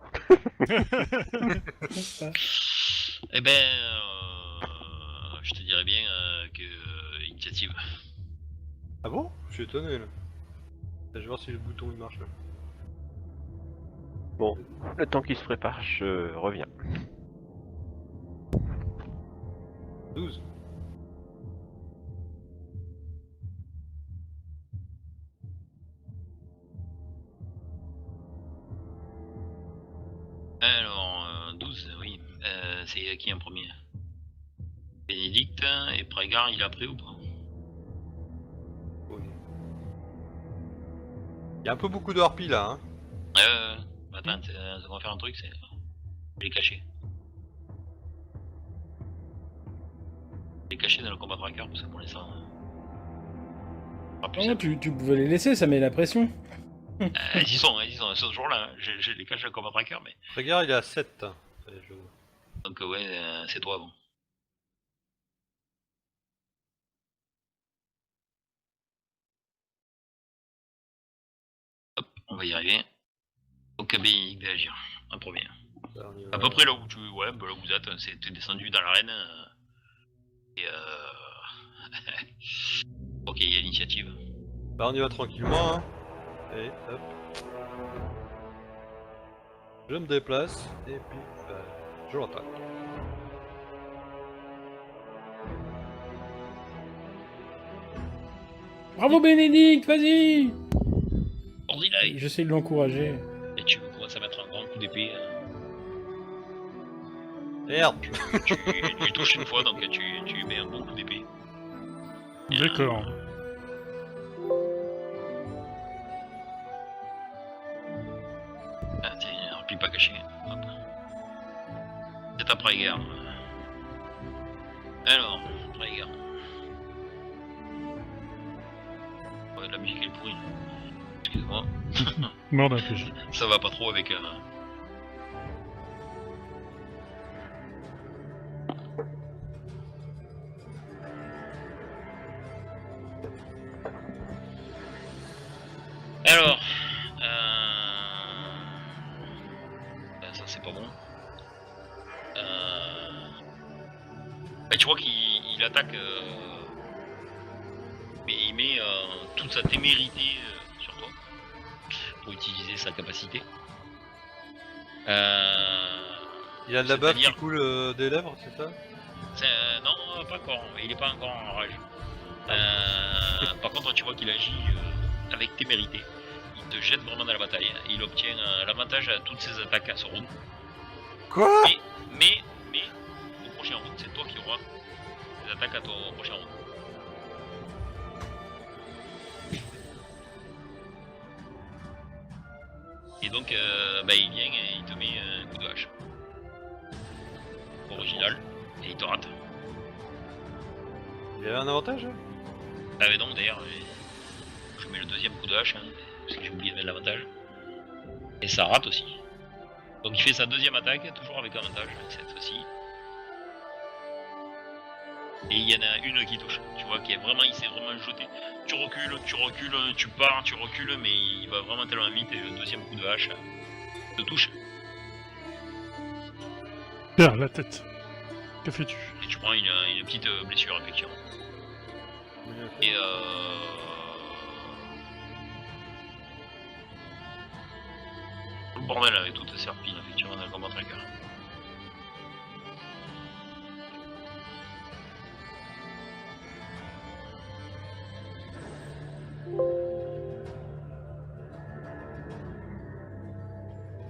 Eh ben, je te dirais bien que initiative. Ah bon? Je suis étonné là. Je vais voir si le bouton il marche là. Bon, le temps qu'il se prépare, je reviens. 12. Alors, 12, oui. C'est qui en premier? Bénédicte et Prégard, il a pris ou pas? Oui. Il y a un peu beaucoup de harpies là, hein. Attends, ça va faire un truc, c'est... Je l'ai caché. Je l'ai caché dans le combat tracker parce que pour l'instant... Non, tu pouvais les laisser, ça met la pression. Ils y sont, ce jour-là, je les cache dans le combat tracker, mais... Regarde, il est à 7. Donc ouais, c'est toi avant. Hop, on va y arriver. Donc Bénédicte d'agir, en premier. À peu près là où tu... Ouais, bah là où vous êtes, t'es descendu dans l'arène. Et ok, il y a l'initiative. Bah on y va tranquillement, hein. Et hop. Je me déplace, et puis je l'attaque. Bravo Bénédicte, vas-y. Ordinaire. J'essaie de l'encourager. Et tu commences à mettre un grand coup d'épée. Merde. Tu touches une fois, donc tu mets un bon coup d'épée. D'accord. Ah, tiens, repli pas caché. Hop. C'est à Prégard. Alors, Prégard. Ouais, la musique est pourrie. Excuse-moi. Mort d'un PJ. Ça va pas trop avec... Alors... Ça c'est pas bon. Bah, tu vois qu'il attaque... Mais il met toute sa témérité sur toi. Pour utiliser sa capacité. Il y a de la baffe qui C'est-à-dire- coule des lèvres, c'est ça? Non, pas encore. Il est pas encore en rage. Par contre, tu vois qu'il agit avec témérité. Il te jette vraiment dans la bataille. Il obtient l'avantage à toutes ses attaques à ce round. Quoi? Mais, au prochain round, c'est toi qui auras les attaques à ton prochain round. Et donc, il vient et il te met un coup de hache. Original. Et il te rate. Il y avait un avantage hein? Ah mais non, d'ailleurs, je mets le deuxième coup de hache, hein, parce que j'ai oublié de mettre l'avantage. Et ça rate aussi. Donc il fait sa deuxième attaque, toujours avec avantage, cette fois-ci. Et il y en a une qui touche, tu vois, il s'est vraiment jeté. Tu recules, tu pars, tu recules, mais il va vraiment tellement vite et le deuxième coup de hache te touche. Tiens, la tête. Que fais-tu? Et tu prends une petite blessure, effectivement. Et le bordel avec toute serpine, effectivement, dans le combat tracker.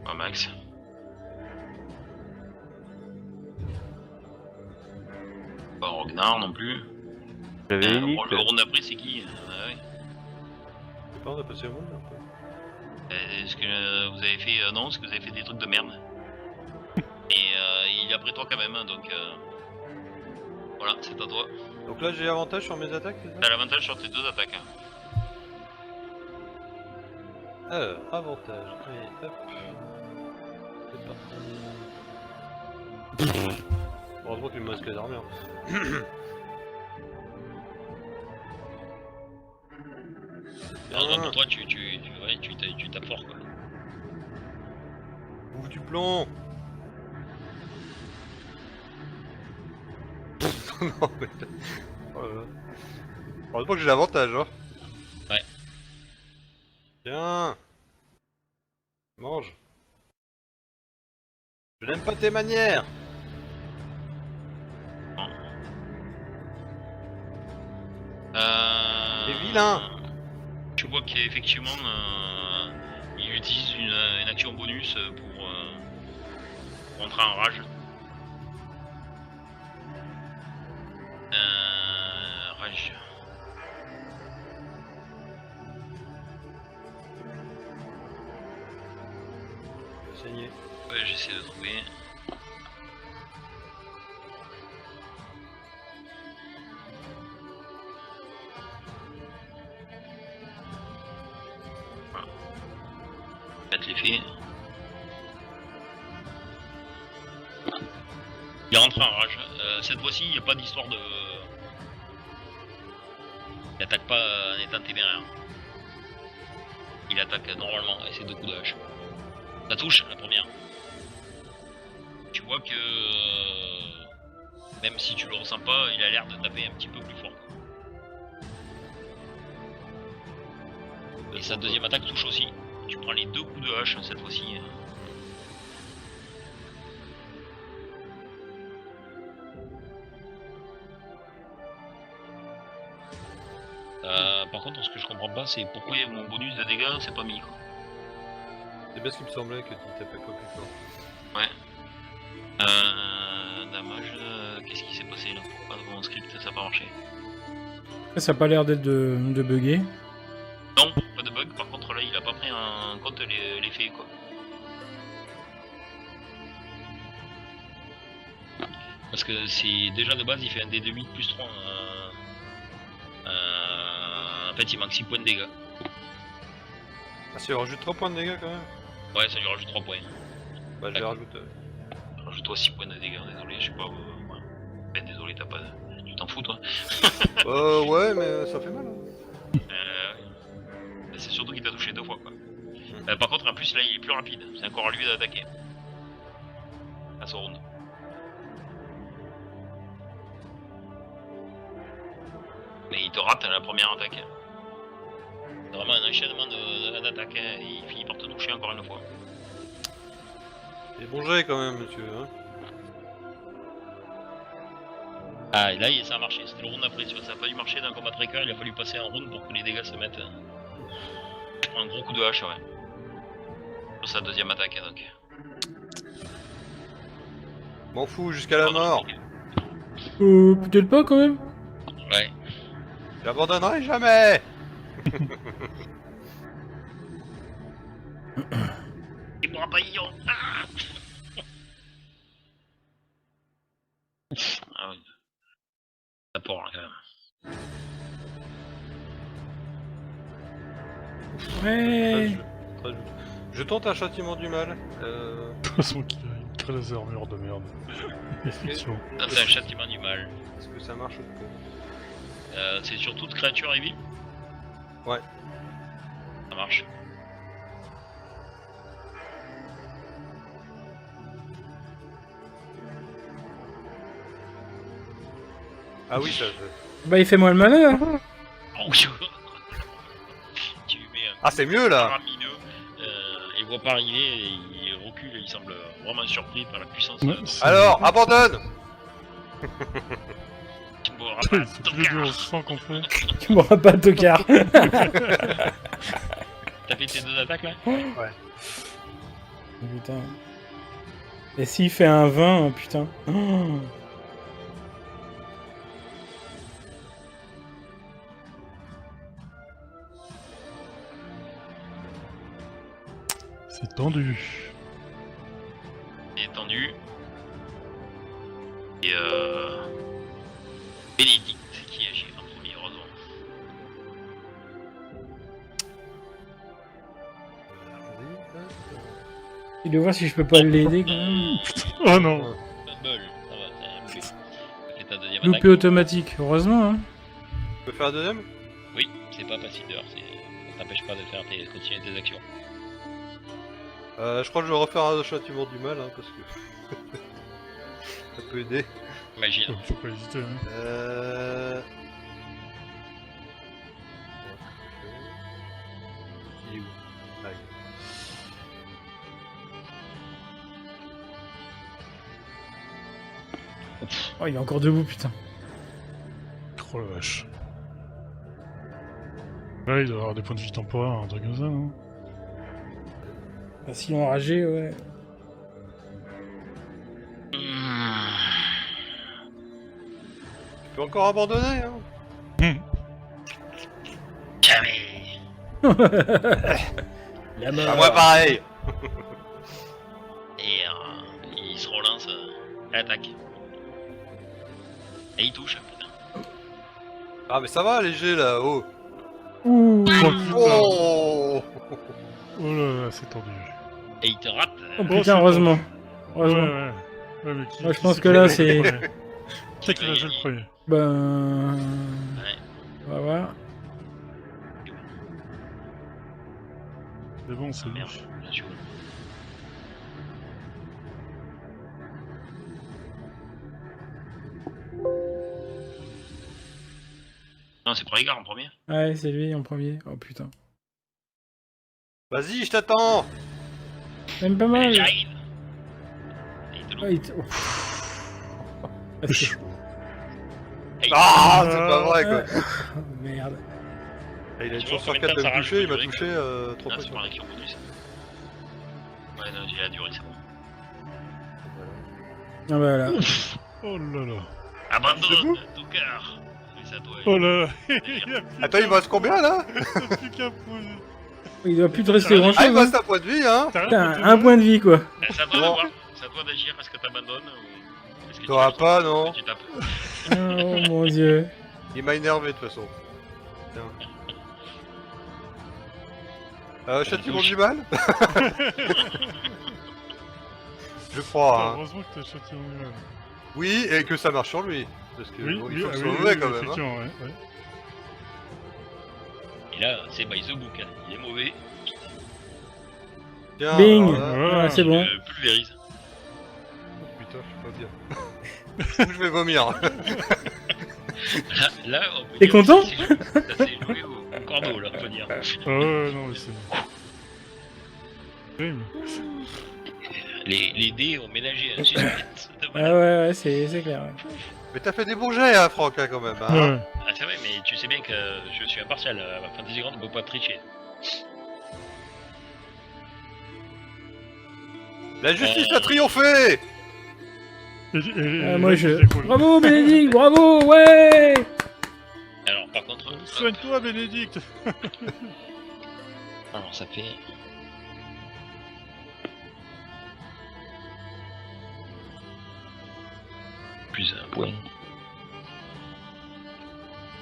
Pas Max. Pas Rognar non plus. J'avais Elite. Le round d'après, c'est qui? Ouais. Je sais pas, on a passé le monde un peu. Est-ce que vous avez fait... non, est-ce que vous avez fait des trucs de merde? Et il est après toi quand même, hein, donc... voilà, c'est à toi. Donc là j'ai avantage sur mes attaques, c'est ça? T'as l'avantage sur tes deux attaques. Hein. Alors, avantage. Allez, hop. C'est parti. Heureusement qu'il me masque d'armure. Heureusement pour toi, tu tapes fort, quoi. Ouvre du plomb. Non mais... Oh là là. Heureusement que j'ai l'avantage, hein. Ouais. Tiens. Mange. Je n'aime pas tes manières. T'es vilain. Tu vois qu'effectivement, il utilise une action bonus pour entrer en rage. Rage. Je vais saigner. Ouais, j'essaie de trouver. Voilà. Faites l'effet. Il rentre en rage. Cette fois-ci, il n'y a pas d'histoire de... Il attaque pas en étant téméraire. Il attaque normalement avec ses deux coups de hache. Ça touche, la première. Tu vois que... même si tu le ressens pas, il a l'air de taper un petit peu plus fort. Et sa deuxième attaque touche aussi. Tu prends les deux coups de hache cette fois-ci. Par contre, ce que je comprends pas, c'est pourquoi mon bonus de dégâts c'est pas mis, quoi. C'est bien ce qui me semblait que tu tapais pas plus fort. Ouais. Damage, qu'est-ce qui s'est passé là? Pourquoi dans mon script ça a pas marché? Ça a pas l'air d'être de bugger. Non, pas de bug, par contre là il a pas pris en compte l'effet, quoi. Parce que c'est déjà de base il fait un dé de 8 plus 3. En fait il manque 6 points de dégâts. Ah, ça lui rajoute 3 points de dégâts quand même. Ouais, ça lui rajoute 3 points. Bah, je les rajoute. Rajoute-toi 6 points de dégâts, désolé, je sais pas. Ouais. Ben, désolé, t'as pas. Tu t'en fous toi? Ouais, mais ça fait mal. Hein. C'est surtout qu'il t'a touché 2 fois, quoi. Par contre, en plus là il est plus rapide, c'est encore à lui d'attaquer. À son round. Mais il te rate la première attaque. C'est vraiment un enchaînement d'attaques et il finit par te toucher encore une fois. Et bon jet quand même, monsieur. Hein. Ah, et là ça a marché, c'était le round après, tu vois, ça a pas dû marcher dans le combat tracker, il a fallu passer un round pour que les dégâts se mettent. Je prends un gros coup de hache, ouais. Sur sa deuxième attaque, donc. M'en fous jusqu'à la mort. Peut-être pas quand même. Ouais. J'abandonnerai jamais. rapaillon. Ah ah oui. Ça porte quand même. Ouais. Je tente un châtiment du mal. De toute façon, qu'il a une très armure de merde. Effectivement. Ça fait un châtiment du mal. Est-ce que ça marche ou pas? C'est sur toute créature évite. Ouais. Ça marche. Ah oui, ça. Bah, il fait moins le malin. Hein. Oh, tu lui mets un Ah, c'est mieux là. faramineux, il voit pas arriver, et il recule et il semble vraiment surpris par la puissance Ouais, de c'est- Alors, abandonne. Timbo Ils Rapat, sont tous les deux en sang qu'on fait. Tu m'auras pas de tocard. T'as fait tes 2 attaques là? Putain. Et s'il fait un 20, putain. Oh. C'est tendu. Il est tendu. Et Bénédicte qui agit en premier, heureusement. Il doit voir si je peux pas l'aider quand même. Oh non. Bumble, ça va, c'est un loupé. C'est ta deuxième Loupé attaque. automatique, heureusement. Hein. Tu peux faire un deuxième? Oui, c'est pas passif d'heure, ça t'empêche pas de faire continuer tes actions. Je crois que je vais refaire un châtiment du mal, hein, parce que ça peut aider. Imagine. Faut pas hésiter. Hein. Il est où? Ah, il est- Oh, il est encore debout, putain. Oh la vache. Là, il doit avoir des points de vie temporaires, un truc comme ça, non? Bah, s'il est enragé, ouais. Tu peux encore abandonner, hein? Jamais. La À mort. moi pareil! Et il se relance à l'attaque. Et il touche, putain. Ah, mais ça va, léger là, oh! Ouh. Oh putain. Oh! Oh là là, c'est tendu. Et il te rate. Oh, c'est putain, heureusement. Heureusement. Ouais. Ouais, mais qui, Moi, je qui pense c'est que qui là, va c'est- jouer le premier C'est qui va jouer le premier? Ben. On va voir. C'est bon, c'est lui. Merde, bien sûr. Non, c'est pour Igor en premier. Ouais, c'est lui en premier. Oh putain. Vas-y, je t'attends! Même pas mal. J'arrive. Et il te loupe. Ah, il te- oh. Ah, c'est- Et il- Ah, c'est pas vrai quoi! Oh, merde. Et il a une Tu chance vois sur combien de 4 temps à me ça toucher, il m'a rajoute, touché 3 Non, fois c'est sur pas un action bonus. Ouais, non, j'ai la durée, c'est bon. Ah bah voilà. Oh là là. C'est bon Abandonne ton cœur. Oui, c'est à toi. Oh là là. Attends, il me reste combien là? reste plus qu'un point. Il doit plus te rester grand Ah, il me chose. reste un point de vie, hein! Putain, un point de vie quoi. C'est à toi de Bon. voir. C'est à toi d'agir. Est-ce que t'abandonnes ou est-ce que tu T'auras restes pas, ou non? Tu tapes. Oh mon dieu. Il m'a énervé de toute façon. Tiens. Châtiment du mal? Je crois, hein. Heureusement que t'as châtillon du mal. Oui, et que ça marche sur lui. Parce que Oui, bon, il oui, faut ah que ce oui, soit mauvais oui, quand même. Hein. effectivement, ouais. Et là, c'est by the book. Hein. Il est mauvais. Tiens, Bing. alors là- Voilà, c'est bon. Pulvérise. Putain, je suis pas bien. Je vais vomir. Là, on peut T'es dire content que ça s'est joué au cordeau, là, on peut dire. Oh non, mais c'est bon. Terrible. Les dés ont ménagé un suspense de Ah malade. ouais, ouais, c'est clair. Ouais. Mais t'as fait des bons jets, hein, Franck, hein, quand même. Hein. Ouais. Ah, c'est vrai, mais tu sais bien que je suis impartial. Fantasy Ground ne peut pas tricher. La justice a triomphé! Moi je. découle. Bravo Bénédicte, bravo, ouais. Alors, par contre. Soigne-toi, Bénédicte. Alors, ça fait. points.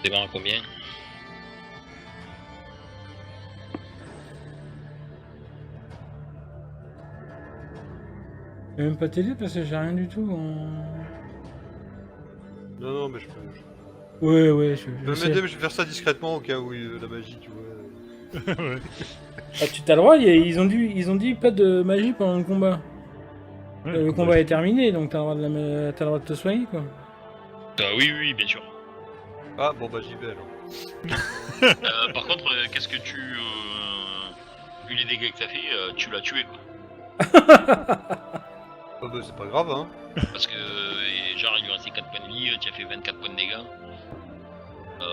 Démarre à combien? Je vais même pas t'aider parce que j'ai rien du tout. Non, non, mais je peux. Ouais, je Je peux sais. m'aider, mais je vais faire ça discrètement au cas où la magie, tu vois. Ouais. Ah, tu t'as le droit, ils ont dit pas de magie pendant le combat. Ouais, Le combat est terminé, donc t'as le droit de te soigner, quoi. Oui, bien sûr. Ah, bon, bah j'y vais alors. Par contre, qu'est-ce que tu... vu les dégâts que t'as fait, tu l'as tué, quoi. Ah, bah c'est pas grave, hein. Parce que, genre, il lui restait 4 points de vie, tu as fait 24 points de dégâts.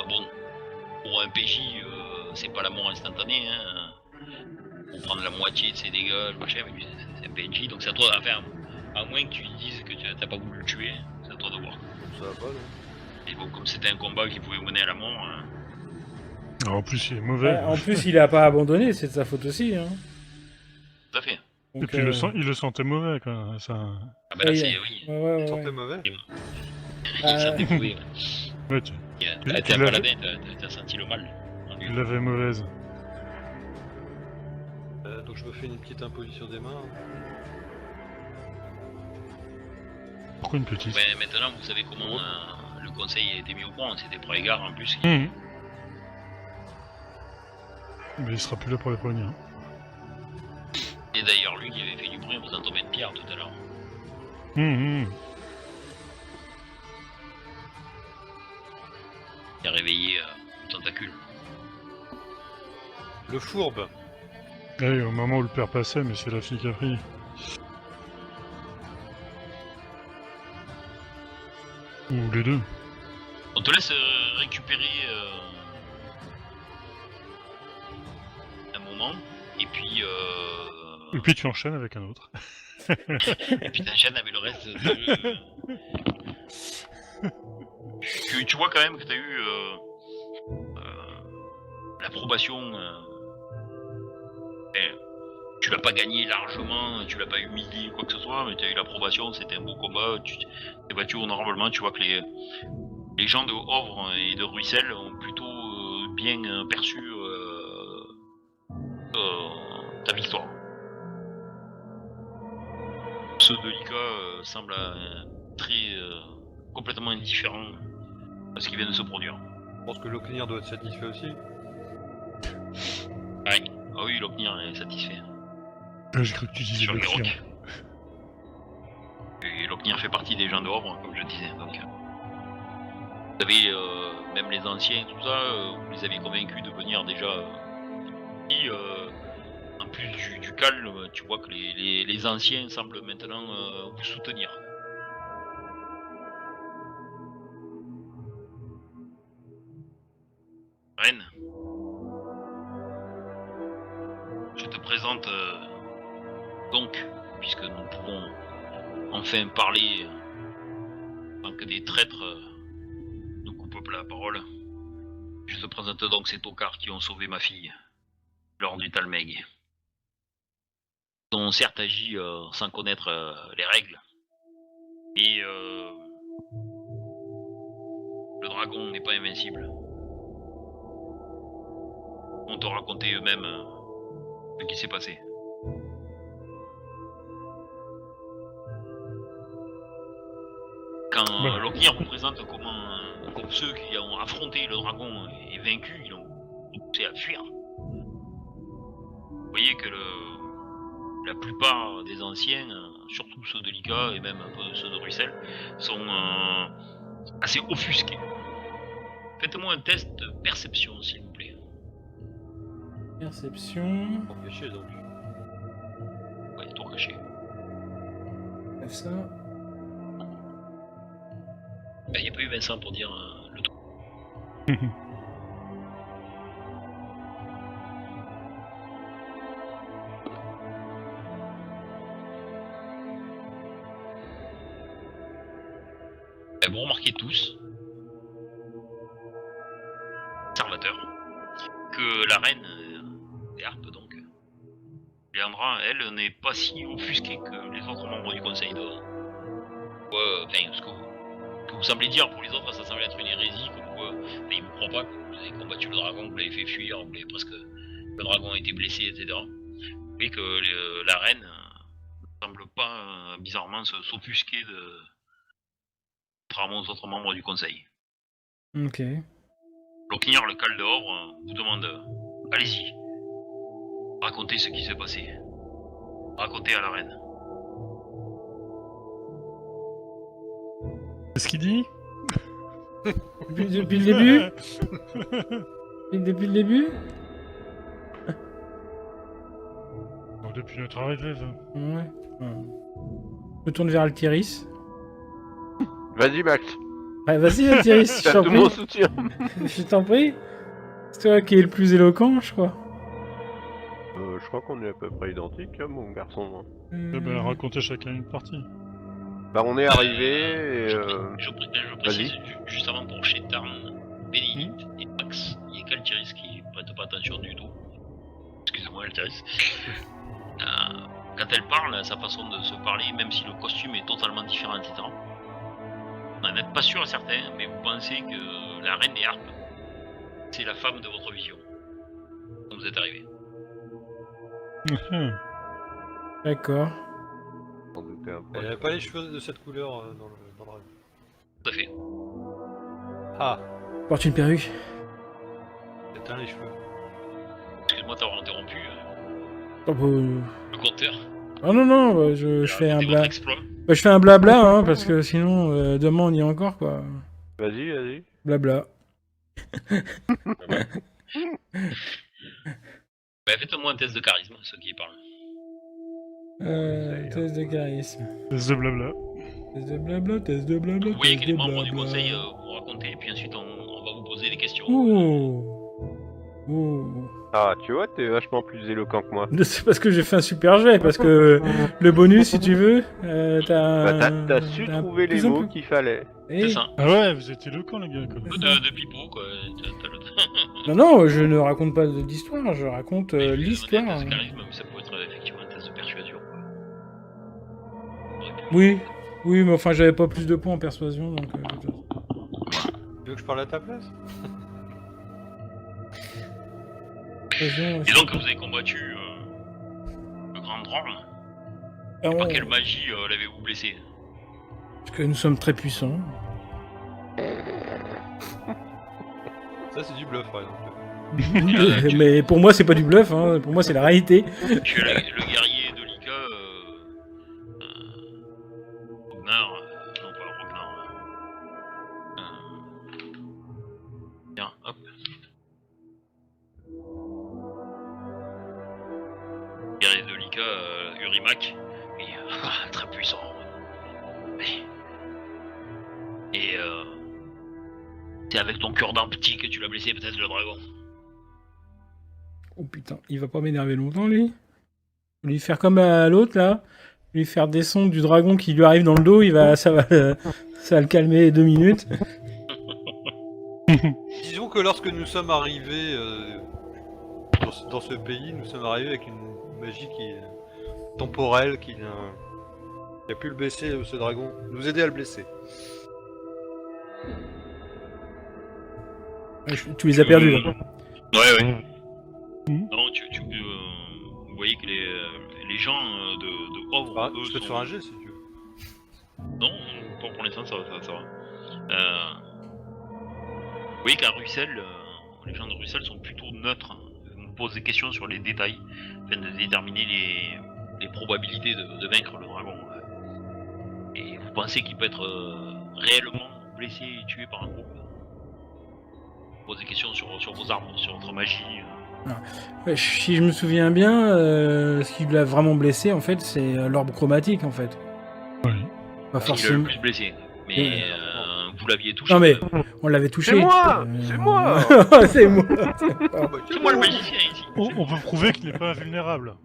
Bon, pour un PJ, c'est pas la mort instantanée, hein. On prend la moitié de ses dégâts, le machin, mais c'est un PNJ, donc c'est à toi à faire. À moins que tu lui dises que t'as pas voulu le tuer, c'est à toi de voir. Ça va pas, là. Et bon, comme c'était un combat qui pouvait mener à la mort, Alors, en plus, il est mauvais. Ouais, en plus, il a pas abandonné, c'est de sa faute aussi. Hein. tout à fait. Donc, Et puis, il le sentait mauvais, quoi. Ça... Ah bah là, oui, c'est... Oui, Ouais. Sentait mauvais. il s'en découvrait. Ouais, tu T'es un paladin, t'as senti le mal. en lui. l'avais mauvaise. Donc je me fais une petite imposition des mains. Pourquoi une petite? Ouais, maintenant, vous savez comment le conseil a été mis au point, c'était pour les gars en plus. Mhm. Mais il sera plus là pour les premiers. Hein. Et d'ailleurs, lui qui avait fait du bruit en faisant tomber une pierre tout à l'heure. Mhm. Il a réveillé le tentacule. Le fourbe. Allez, au moment où le père passait, mais c'est la fille qui a pris. Ou les deux. On te laisse récupérer un moment, et puis Et puis tu enchaînes avec un autre. et puis t'enchaînes avec le reste de... tu vois quand même que t'as eu l'approbation. Tu l'as pas gagné largement, tu l'as pas humilié quoi que ce soit, mais tu as eu l'approbation, c'était un beau combat, tu t'es battu honorablement, tu vois que les gens de Havre et de Ruissel ont plutôt bien perçu ta victoire. Ceux de Lika semblent très complètement indifférents à ce qui vient de se produire. Je pense que Locknir doit être satisfait aussi. Ouais. Ah oui, Locknir est satisfait. J'ai cru que tu disais Sur le les client. rocs. Et Locknir fait partie des gens de Havre, comme je le disais. Donc, vous savez, même les anciens, tout ça, vous les avez convaincus de venir déjà. En plus du calme, tu vois que les anciens semblent maintenant vous soutenir. Reine, je te présente donc, puisque nous pouvons enfin parler tant que des traîtres nous coupent la parole. Je te présente donc ces tocards qui ont sauvé ma fille lors du Talmeg. Ils ont certes agi sans connaître les règles, mais le dragon n'est pas invincible. On te raconter eux-mêmes ce qui s'est passé. Quand Locknir vous présente comment comme ceux qui ont affronté le dragon et vaincu, ils ont poussé à fuir. Vous voyez que la plupart des anciens, surtout ceux de Lika et même un peu ceux de Ruissel, sont assez offusqués. Faites-moi un test de perception, s'il vous plaît. Perception. Empêché donc. Ouais, tour caché. Comme ça. Il n'y a pas eu Vincent pour dire le tour. Vous remarquez tous, observateurs, que la reine des harpes donc, Léandra, elle, n'est pas si offusquée que les autres membres du conseil de... enfin, ce que vous semblez dire, pour les autres, ça semble être une hérésie, comme quoi, mais ils vous croient pas que vous avez combattu le dragon, que vous l'avez fait fuir, vous l'avez presque... Le dragon a été blessé, etc. Et que la reine ne semble pas, bizarrement, s'offusquer de... contrairement aux autres membres du conseil. Ok. Locknir, le cale dehors, vous demande allez-y, racontez ce qui s'est passé. Racontez à la reine. Qu'est-ce qu'il dit? Depuis le début? Depuis le début? Bon, depuis notre arrivée, ça. Ouais. Je me tourne vers Altiris. Vas-y, Max. Ouais, vas-y, Altiris, je T'as t'en tout mon prie. soutien. Je t'en prie. C'est toi qui es le plus éloquent, je crois. Je crois qu'on est à peu près identiques, hein, mon garçon. Eh ben, racontez chacun une partie. Bah, on est arrivé et... Je précise, juste avant pour chez Tarn, Bénédicte et Max, il y a qu'Altiris qui prête pas attention du tout. Excusez-moi, Altiris. Quand elle parle, sa façon de se parler, même si le costume est totalement différent, etc. Vous n'en êtes pas sûr certain, mais vous pensez que la reine des harpes, c'est la femme de votre vision. Quand vous êtes arrivé. D'accord. Sans douter un peu. Elle avait pas les cheveux de cette couleur dans le dragon. Tout à fait. Ah, Porte une perruque. éteins les cheveux. Excuse-moi d'avoir interrompu Oh, bah, le compteur. Ah non, non, bah, je fais un Racontez bla... votre exploit. Bah, je fais un blabla, hein, parce que sinon, demain on y est encore, quoi. Vas-y, vas-y. Blabla. Bah, faites-moi un test de charisme, ceux qui parlent. Test de charisme. Test de blabla. Test de blabla, test de blabla, Vous voyez test que les de membres du blabla. conseil vous raconter, puis ensuite on va vous poser des questions. Oh. Ah, tu vois, t'es vachement plus éloquent que moi. C'est parce que j'ai fait un super jet, parce que le bonus, si tu veux, Bah, t'as su t'as trouver les plus en mots plus. qu'il fallait. Eh, C'est ça. Ah ouais, vous êtes éloquents, les gars, quoi. Un peu de pipeau, quoi. T'as le... Non, non, je ne raconte pas d'histoire, je raconte Mais je vais vous l'histoire. demander un test de charisme, mais ça peut être effectivement un test de persuasion. Quoi. Oui, oui, mais enfin, j'avais pas plus de points en persuasion, donc... Tu veux que je parle à ta place? persuasion, Et donc vous avez combattu le grand drame. Ah, Par ouais, quelle magie l'avez-vous blessé? parce que nous sommes très puissants. Ça, c'est du bluff, par exemple. Mais pour moi, c'est pas du bluff, hein. Pour moi, c'est la réalité. Tu es le guerrier de Lika, Ragnar, non pas Ragnar. Tiens, hop. Guerrier de Lika, Urimak, et très puissant. Et c'est avec ton cœur d'un petit que tu l'as blessé, peut-être le dragon. Oh putain, il va pas m'énerver longtemps, lui. Lui faire comme à l'autre, là. Lui faire descendre du dragon qui lui arrive dans le dos, ça va le calmer 2 minutes. Disons que lorsque nous sommes arrivés dans ce pays, nous sommes arrivés avec une magie qui est temporelle, qui a pu le blesser, ce dragon, nous aider à le blesser. Tu les as perdus, là. Ouais. Non, vous voyez que les gens de Havre, Bah, eux, je peux te sont- faire un jet si tu veux. Non, pas pour l'instant, ça va. Vous voyez qu'à Russell, les gens de Russell sont plutôt neutres. Ils nous posent des questions sur les détails, afin de déterminer les probabilités de vaincre le dragon. Et vous pensez qu'il peut être réellement blessé et tué par un groupe? Vous posez des questions sur vos armes, sur votre magie. Si je me souviens bien, ce qui l'a vraiment blessé, en fait, c'est l'orbe chromatique, en fait. Oui. Pas Qui l'a le forcément. plus blessé. Mais Oui. vous l'aviez touché. Non, mais on l'avait touché. C'est moi euh, C'est moi C'est moi C'est moi le magicien ici. On peut prouver qu'il n'est pas invulnérable.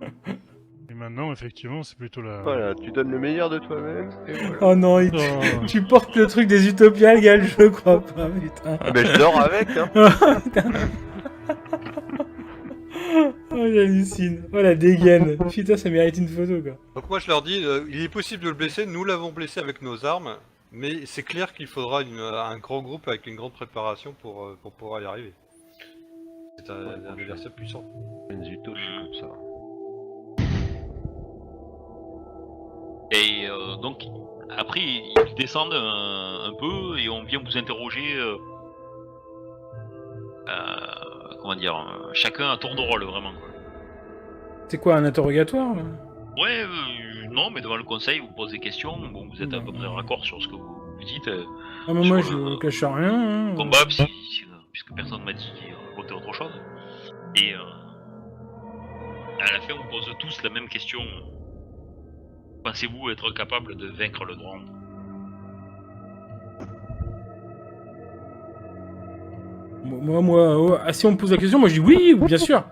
Et maintenant, effectivement, c'est plutôt la... Voilà, tu donnes le meilleur de toi-même, et voilà. Oh non, Oh. tu portes le truc des Utopias, Gal, je crois pas, putain. Ah, ben je dors avec, hein. Oh, putain. Oh, j'hallucine. Oh, la dégaine. Putain, ça mérite une photo, quoi. Donc moi je leur dis, il est possible de le blesser, nous l'avons blessé avec nos armes, Mais c'est clair qu'il faudra un grand groupe avec une grande préparation pour pouvoir y arriver. C'est un adversaire puissant. Benzuto, je suis comme ça. Et donc, après, ils descendent un peu et on vient vous interroger, comment dire, chacun à tour de rôle, vraiment. Quoi. C'est quoi, un interrogatoire? Ouais, non, mais devant le conseil, vous posez des questions, bon, vous êtes à peu près raccord sur ce que vous dites. Ah, mais moi, sur je le cache rien. Hein. combat, puisque personne m'a dit raconter autre chose. Et à la fin, on pose tous la même question. Pensez-vous être capable de vaincre le Drand? Moi, si on me pose la question, moi je dis oui, bien sûr.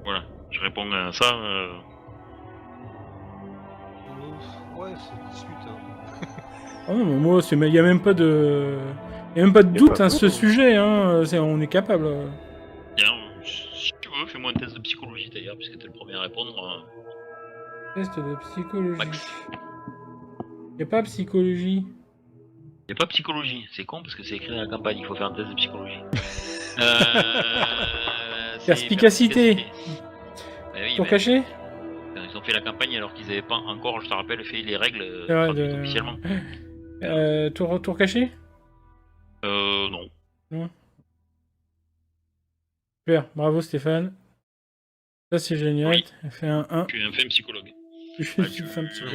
Voilà, je réponds à ça. Ouais, c'est discute. Hein. Ah non, mais moi, il n'y a même pas de, y a même pas de doute à ce sujet. Hein. On est capable. Bien, si tu veux, fais-moi un test de psychologie d'ailleurs, puisque t'es le premier à répondre. Test de psychologie. Max. Y a pas psychologie. Y a pas psychologie, c'est con parce que c'est écrit dans la campagne, il faut faire un test de psychologie. Perspicacité. Bah oui, Tour mais caché. ils ont fait la campagne alors qu'ils avaient pas encore, je te rappelle, fait les règles Ouais, traduites officiellement. Tour caché. Non. Super, bravo Stéphane. Ça c'est génial. Oui. Elle fait un 1. Tu es un fin psychologue. Je suis fait un petit peu.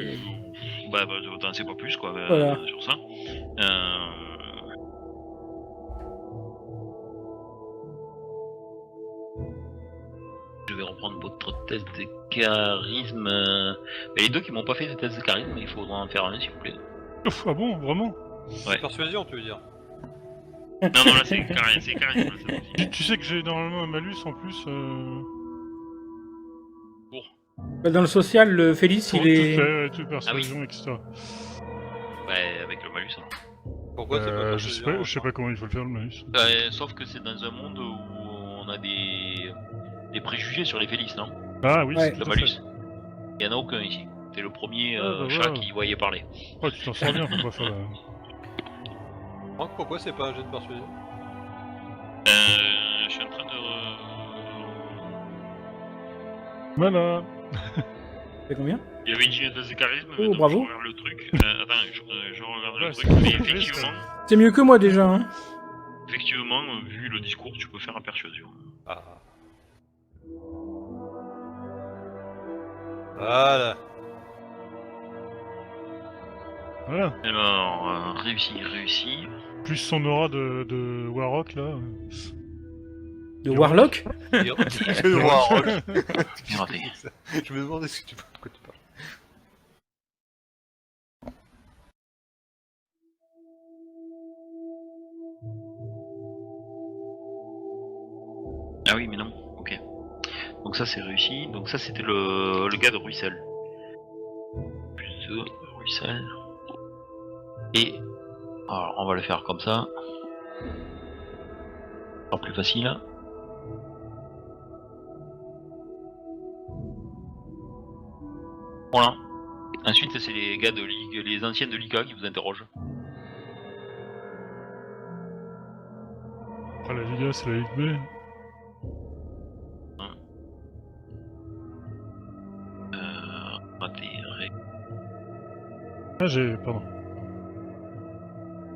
Bah, t'en sais pas plus quoi Voilà. sur ça. Je vais reprendre votre test de charisme. Les deux qui m'ont pas fait de test de charisme, il faudra en faire un s'il vous plaît. Ouf, ah bon, vraiment? Ouais. Persuasion, tu veux dire? Non, là c'est charisme. Là, Tu sais que j'ai normalement un malus en plus. Bah, dans le social, le Félix, Pour il est. tout persuasion, etc. Ouais, avec le malus. Hein. Pourquoi c'est pas Je persuasion, sais pas comment il faut le faire le malus. Sauf que c'est dans un monde où on a des préjugés sur les Félix, non? Ah oui, Ouais. c'est Le tout à fait. malus. Il y en a aucun ici. T'es le premier bah chat voilà. qui voyait parler. Oh, tu t'en sors bien, on va faire la... Franck, pourquoi c'est pas un jet de persuasion? Je suis en train de... Voilà. C'est combien? Il y avait une test de charisme, Oh, donc bravo. je regarde le truc. Attends, je regarde le Ouais, truc. c'est Mais pas C'est mieux que moi déjà. Hein. effectivement, vu le discours, tu peux faire un persuasion. Ah. Voilà. Voilà. Alors, réussi. Plus son aura de Warrock, là. De Warlock. Que Warrock. Bien raté. Je me demandais ce que tu pourquoi tu parles. Ah oui, mais non, ok. Donc ça c'est réussi, donc ça c'était le gars de Ruissel. Plus de Ruissel. Et... Alors on va le faire comme ça. C'est plus facile. Voilà. Ensuite c'est les gars de Ligue, les anciens de Liga qui vous interrogent. Ah, la Liga, c'est la Ligue B. Raté, Ah, pardon.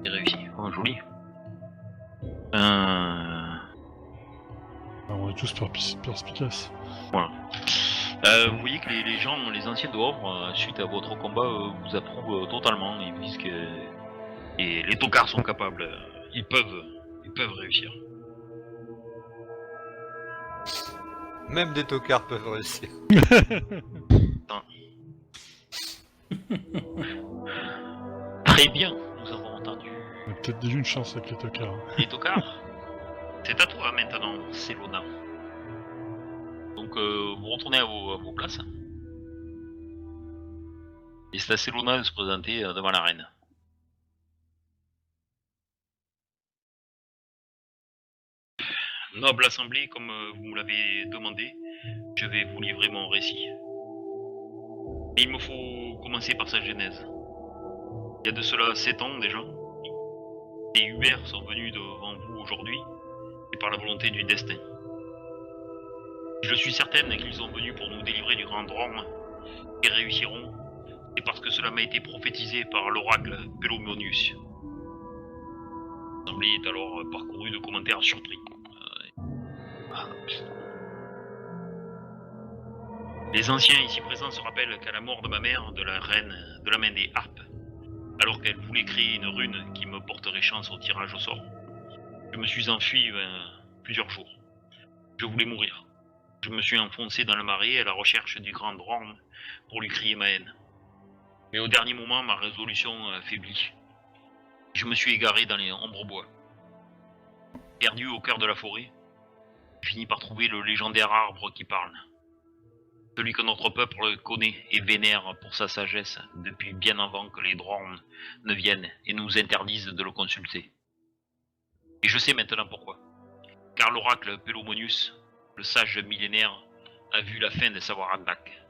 réussi. Oh, joli. Ah, on est tous perspicaces. Voilà. Vous voyez que les gens, les anciens de Havre, suite à votre combat, vous approuvent totalement. Ils vous disent que les tocards sont capables. Ils peuvent réussir. Même des tocards peuvent réussir. Très bien, nous avons entendu. On a peut-être déjà une chance avec les tocards. Les tocards, c'est à toi maintenant, Célona. Donc vous retournez à vos places. Et c'est à Célona de se présenter devant la reine. Noble assemblée, comme vous me l'avez demandé, je vais vous livrer mon récit. Mais il me faut commencer par sa genèse. Il y a de cela 7 ans déjà. Les Hubert sont venus devant vous aujourd'hui, et par la volonté du destin. Je suis certaine qu'ils sont venus pour nous délivrer du grand drame, et réussiront, c'est parce que cela m'a été prophétisé par l'oracle Pelomonius. L'assemblée est alors parcourue de commentaires surpris. Les anciens ici présents se rappellent qu'à la mort de ma mère, de la reine de la main des harpes, alors qu'elle voulait créer une rune qui me porterait chance au tirage au sort, je me suis enfui plusieurs jours. Je voulais mourir. Je me suis enfoncé dans le marais à la recherche du grand Dorn pour lui crier ma haine. Mais au dernier moment, ma résolution a faibli. Je me suis égaré dans les ombres-bois. Perdu au cœur de la forêt, j'ai fini par trouver le légendaire arbre qui parle. Celui que notre peuple connaît et vénère pour sa sagesse depuis bien avant que les Dorn ne viennent et nous interdisent de le consulter. Et je sais maintenant pourquoi. Car l'oracle Pelomonius, le sage millénaire, a vu la fin de Savarandak.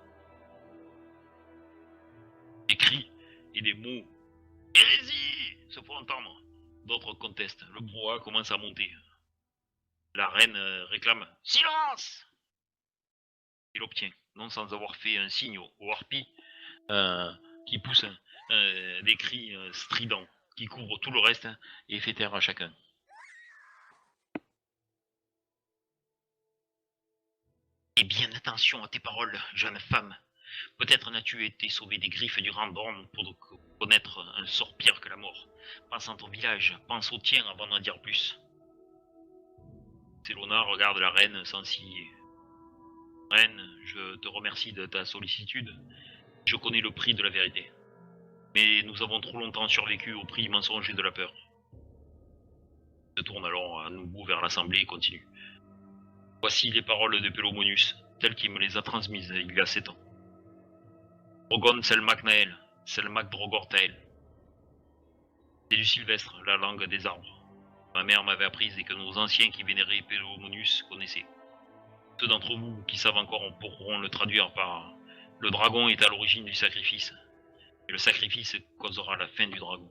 Des cris et des mots « Hérésie !» se font entendre. D'autres contestent. Le brouhaha commence à monter. La reine réclame « Silence !» Il obtient, non sans avoir fait un signe aux harpies qui poussent des cris stridents, qui couvrent tout le reste et fait taire à chacun. Et bien attention à tes paroles, jeune femme. Peut-être n'as-tu été sauvée des griffes du grand Dorn pour connaître un sort pire que la mort. Pense à ton village, pense au tien avant d'en dire plus. Selona regarde la reine sans ciller. Reine, je te remercie de ta sollicitude. Je connais le prix de la vérité. Mais nous avons trop longtemps survécu au prix mensonger de la peur. Se tourne alors à nouveau vers l'assemblée et continue. Voici les paroles de Pelomonius, telles qu'il me les a transmises il y a 7 ans. Drogon Selmak Nael, Selmak Drogortael. C'est du sylvestre, la langue des arbres. Ma mère m'avait apprise et que nos anciens qui vénéraient Pelomonius connaissaient. Ceux d'entre vous qui savent encore pourront le traduire par « Le dragon est à l'origine du sacrifice, et le sacrifice causera la fin du dragon ».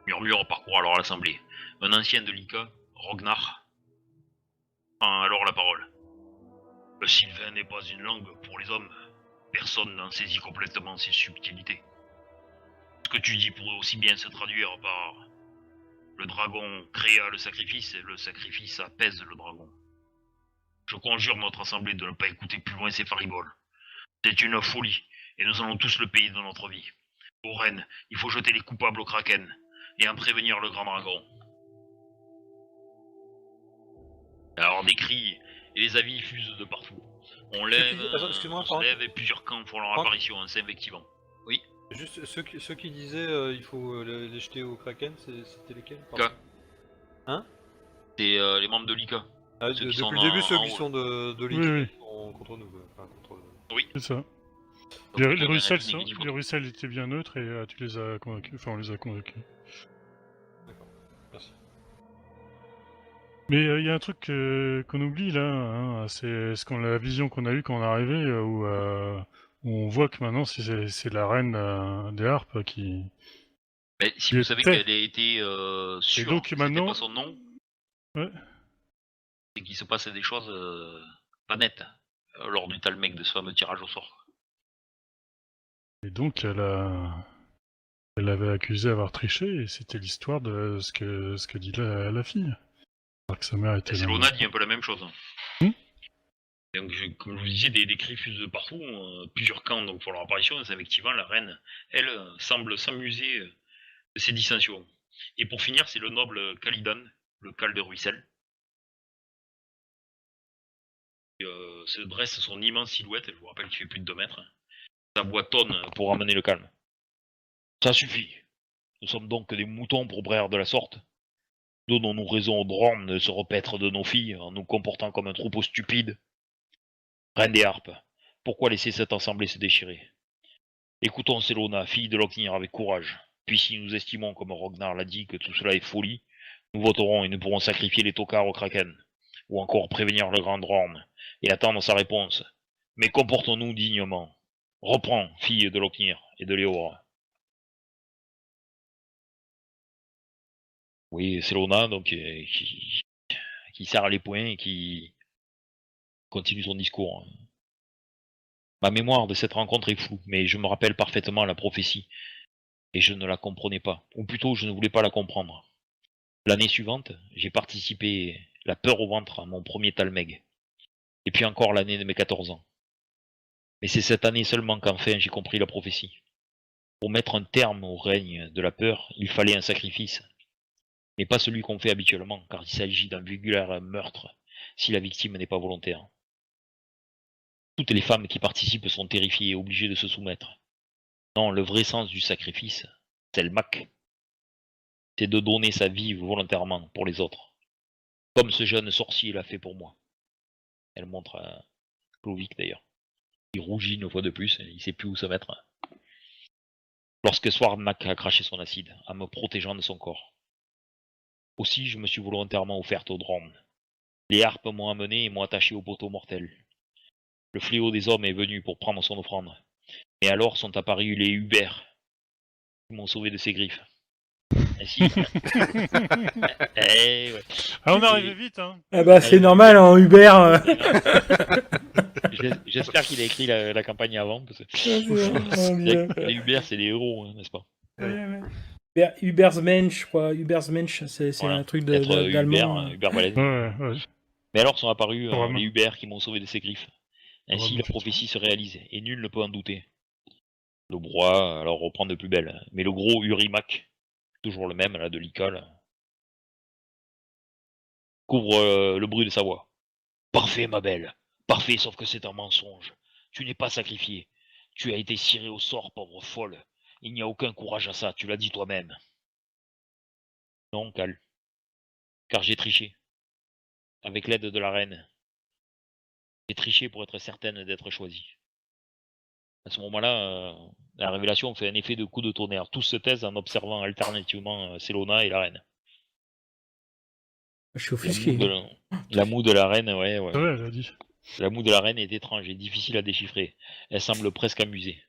Murmure parcourt alors l'assemblée. Un ancien de Lika, Rognar, prend alors la parole. Le sylvain n'est pas une langue pour les hommes. Personne n'en saisit complètement ses subtilités. Ce que tu dis pourrait aussi bien se traduire par le dragon créa le sacrifice et le sacrifice apaise le dragon. Je conjure notre assemblée de ne pas écouter plus loin ces fariboles. C'est une folie, et nous allons tous le payer de notre vie. Ô reine, il faut jeter les coupables au kraken, et en prévenir le grand dragon. Alors des cris et les avis fusent de partout. On lève, on se lève et plusieurs camps font leur apparition en s'invectivant. Oui. Juste ceux qui disaient il faut les jeter au kraken, c'était lesquels? Lika. Hein? C'est les membres de Lika. Ah, depuis le début, ceux qui sont de Lika Oui. sont contre nous. Enfin, contre... Oui. C'est ça. Donc, Les il Russell, y a une les Russell étaient bien neutres et tu les as convaincus. Enfin, on les a convaincus. D'accord. Merci. Mais il y a un truc qu'on oublie là, hein, c'est la vision qu'on a eue quand on est arrivé, où on voit que maintenant c'est la reine des harpes qui... Mais si qui vous savez était. qu'elle a été sûre donc, que c'était maintenant- pas son nom, Ouais. c'est qu'il se passe des choses pas nettes lors du talmec de ce fameux tirage au sort. Et donc elle avait accusé d'avoir triché, et c'était l'histoire de ce que dit la fille. Alors que sa mère était Et là. Selona dit un peu la même chose. Hmm. Donc, comme je vous disais, des cris fusent de partout, plusieurs camps donc font leur apparition, c'est effectivement la reine, elle, semble s'amuser de ces dissensions. Et pour finir, c'est le noble Calidan, le Cal de Ruissel, qui se dresse son immense silhouette, je vous rappelle qu'il fait plus de 2 mètres. Sa voix tonne pour amener le calme. Ça suffit. Nous sommes donc des moutons pour braire de la sorte. Donnons-nous raison aux Dorn de se repaître de nos filles en nous comportant comme un troupeau stupide. Reine des harpes, pourquoi laisser cette assemblée se déchirer? Écoutons Selona, fille de Locknir, avec courage. Puis si nous estimons, comme Rognar l'a dit, que tout cela est folie, nous voterons et nous pourrons sacrifier les tocards au Kraken, ou encore prévenir le grand Dorn et attendre sa réponse. Mais comportons-nous dignement. Reprends, fille de Locknir et de Léor. Oui, c'est Lona, donc, qui serre les poings et qui continue son discours. Ma mémoire de cette rencontre est floue, mais je me rappelle parfaitement la prophétie, et je ne la comprenais pas, ou plutôt je ne voulais pas la comprendre. L'année suivante, j'ai participé, la peur au ventre, à mon premier Talmeg, et puis encore l'année de mes 14 ans. Mais c'est cette année seulement qu'enfin j'ai compris la prophétie. Pour mettre un terme au règne de la peur, il fallait un sacrifice, mais pas celui qu'on fait habituellement, car il s'agit d'un vulgaire meurtre, si la victime n'est pas volontaire. Toutes les femmes qui participent sont terrifiées et obligées de se soumettre. Non, le vrai sens du sacrifice, c'est le Mac. C'est de donner sa vie volontairement pour les autres. Comme ce jeune sorcier l'a fait pour moi. Elle montre à Clovic d'ailleurs. Il rougit une fois de plus, il sait plus où se mettre. Lorsque Swarnak a craché son acide, en me protégeant de son corps. Aussi, je me suis volontairement offerte au drone. Les harpes m'ont amené et m'ont attaché au poteau mortel. Le fléau des hommes est venu pour prendre son offrande. Mais alors sont apparus les Hubert, qui m'ont sauvé de ses griffes. Ainsi. Ouais. Ah, on est arrivé vite, hein. Ah bah c'est normal en Uber. J'espère qu'il a écrit la campagne avant. Parce que... Oh, Dieu. les Hubert, c'est les héros, hein, n'est-ce pas? Ubersmensch, quoi. Ubersmensch, c'est Voilà. un truc Être d'allemand. Hubert Valais. Ouais. Mais alors sont apparus Vraiment. les Hubert qui m'ont sauvé de ses griffes. Ainsi Vraiment, la prophétie se réalise, et nul ne peut en douter. Le brouhaha alors reprend de plus belle, mais le gros Urimac, toujours le même là de l'icole, couvre le bruit de sa voix. Parfait, ma belle, parfait, sauf que c'est un mensonge. Tu n'es pas sacrifié. Tu as été ciré au sort, pauvre folle. Il n'y a aucun courage à ça, tu l'as dit toi-même. Non, Cal. Car j'ai triché. Avec l'aide de la reine. J'ai triché pour être certaine d'être choisie. À ce moment-là, la révélation fait un effet de coup de tonnerre. Tous se taisent en observant alternativement Selona et la reine. Je suis offusqué. La moue de la reine, ouais. Ouais, elle a dit. La moue de la reine est étrange et difficile à déchiffrer. Elle semble presque amusée.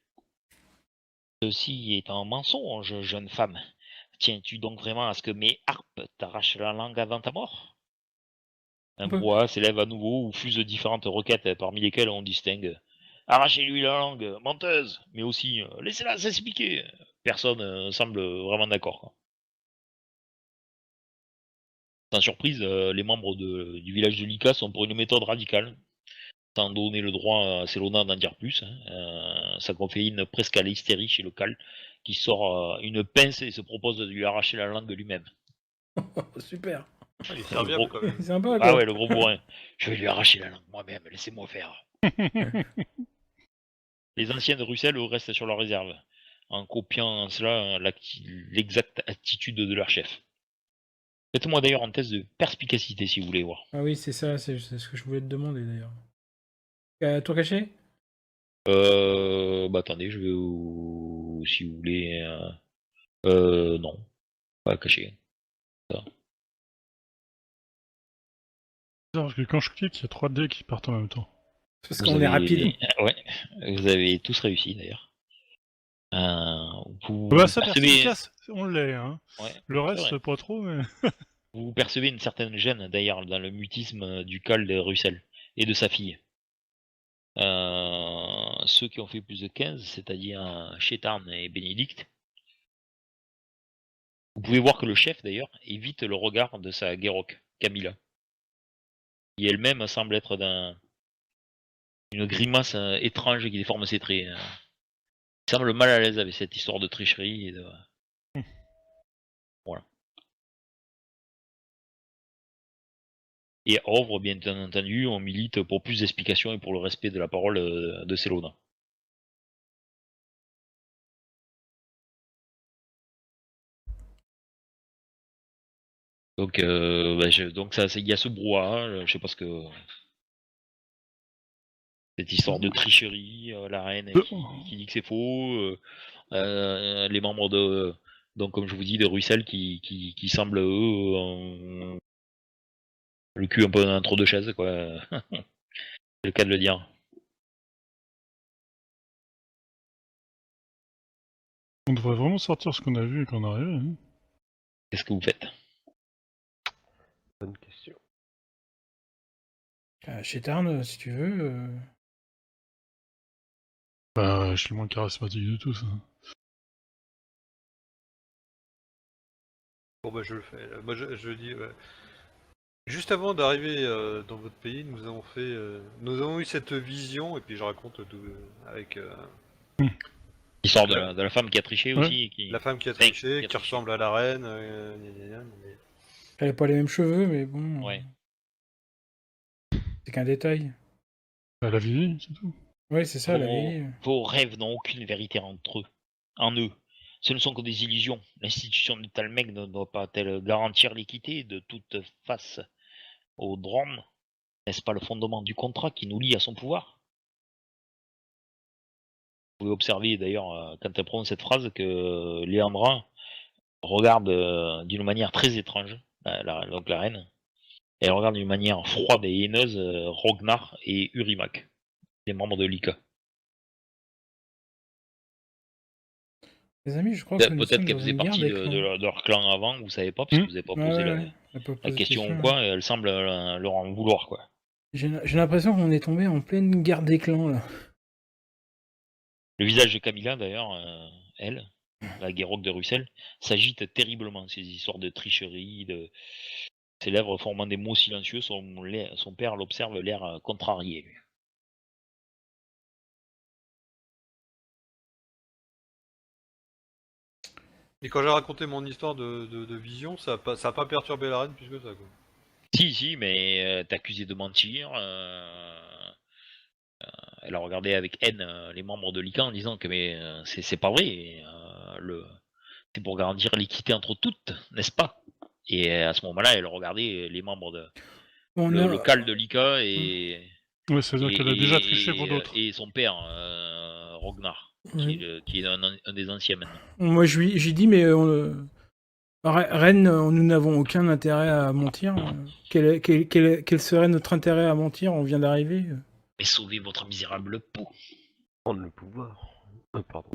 Ceci est un mensonge, jeune femme. Tiens-tu donc vraiment à ce que mes harpes t'arrachent la langue avant ta mort? Un brouhaha s'élève à nouveau où fusent différentes requêtes, parmi lesquelles on distingue « Arrachez-lui la langue, menteuse !» mais aussi « Laissez-la s'expliquer !» Personne semble vraiment d'accord, quoi. Sans surprise, les membres du village de Lika sont pour une méthode radicale, sans donner le droit à Selona d'en dire plus. Ça caféine presque à l'hystérie chez le Cal, qui sort une pince et se propose de lui arracher la langue lui-même. Super. Il est serviable quand même. C'est sympa, quoi. Ah ouais, le gros bourrin. Je vais lui arracher la langue moi-même, laissez-moi faire. Les anciens de Russell restent sur leur réserve, en copiant en cela l'exacte attitude de leur chef. Faites-moi d'ailleurs un test de perspicacité si vous voulez voir. Ah oui, c'est ça, c'est ce que je voulais te demander d'ailleurs. Tour caché? Bah attendez, je vais si vous voulez. Non, pas caché. Ça. Parce que quand je clique, il y a 3 dés qui partent en même temps. Parce qu'on est rapide. Ouais, vous avez tous réussi d'ailleurs. Vous Bah, ça, percevez... perspicace, on l'est, hein. Ouais, Le reste, pas trop, mais... vous percevez une certaine gêne d'ailleurs dans le mutisme du Cal de Russell et de sa fille. Ceux qui ont fait plus de 15, c'est-à-dire Chétarn et Bénédicte. Vous pouvez voir que le chef d'ailleurs évite le regard de sa guéroque, Camilla. Qui elle-même semble être une grimace étrange qui déforme ses traits. Il semble mal à l'aise avec cette histoire de tricherie et de... Voilà. Et Ovre, bien entendu, on milite pour plus d'explications et pour le respect de la parole de Selona. Donc, donc ça, il y a ce brouhaha, je sais pas ce que... Cette histoire de tricherie, la reine qui dit que c'est faux, les membres de... Donc, comme je vous dis, de Russell qui semblent, eux, le cul un peu dans trop de chaises, quoi. C'est le cas de le dire. On devrait vraiment sortir ce qu'on a vu quand on est arrivé. Hein. Qu'est-ce que vous faites? Bonne question. Chez Tarn, si tu veux. Bah, je suis le moins charismatique de tous. Hein. Bon bah je le fais. Moi je dis juste avant d'arriver dans votre pays, nous avons eu cette vision et puis je raconte avec L'histoire de la femme qui a triché Ouais. aussi. Qui... la femme qui a Enfin, triché, qui a qui triché. ressemble à la reine. Gna, gna, gna, mais- Elle avait pas les mêmes cheveux, mais bon. Ouais. C'est qu'un détail. Elle a vieilli, c'est tout. Ouais, c'est ça, la vie. Vos rêves n'ont aucune vérité en eux. Ce ne sont que des illusions. L'institution de Talmec ne doit pas-elle garantir l'équité de toute face au drame? N'est-ce pas le fondement du contrat qui nous lie à son pouvoir? Vous pouvez observer d'ailleurs, quand elle prononce cette phrase, que Léandra regarde d'une manière très étrange, donc la reine. Elle regarde d'une manière froide et haineuse Rognar et Urimak, les membres de l'ICA. Les amis, je crois que nous Peut-être sommes qu'elle dans faisait une guerre partie des de clans. leur clan avant, vous savez pas, parce que vous n'avez pas posé Ouais, on a pas la posé de question ou question. quoi, et elle semble leur en vouloir, quoi. J'ai l'impression qu'on est tombé en pleine guerre des clans, là. Le visage de Camilla, d'ailleurs, elle, la guéroque de Russell, s'agite terriblement, ces histoires de tricherie, ses lèvres formant des mots silencieux, son père l'observe l'air contrarié. Lui. Et quand j'ai raconté mon histoire de vision, ça a pas perturbé la reine plus que ça quoi. Si, mais t'es accusé de mentir. Elle a regardé avec haine les membres de l'ICA en disant que c'est pas vrai. C'est pour garantir l'équité entre toutes, n'est-ce pas? Et à ce moment-là, elle regardait les membres de le local de l'ICA et Ouais, c'est-à-dire qu'elle a déjà triché pour d'autres. et son père, Rognar, qui est un des anciens maintenant. Moi, j'ai dit, mais Reine, nous n'avons aucun intérêt à mentir. Quel serait notre intérêt à mentir? On vient d'arriver. Mais sauvez votre misérable peau. Prendre le pouvoir. Pardon.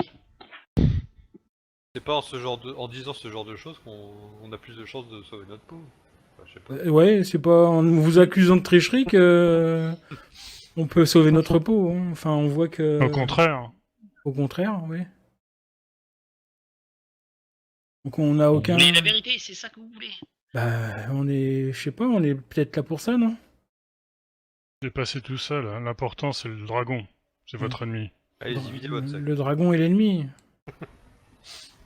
C'est pas en disant ce genre de choses qu'on a plus de chances de sauver notre peau. Enfin, je sais pas. Ouais, c'est pas en vous accusant de tricherie que on peut sauver notre peau. Hein. Enfin, on voit que. Au contraire. Au contraire, oui. Donc on n'a aucun. Vous voulez la vérité, c'est ça que vous voulez? Bah, on est, je sais pas, on est peut-être là pour ça, non? J'ai passé tout seul. Hein. L'important, c'est le dragon. C'est votre ennemi. Allez-y, videz votre sac. Le dragon est l'ennemi.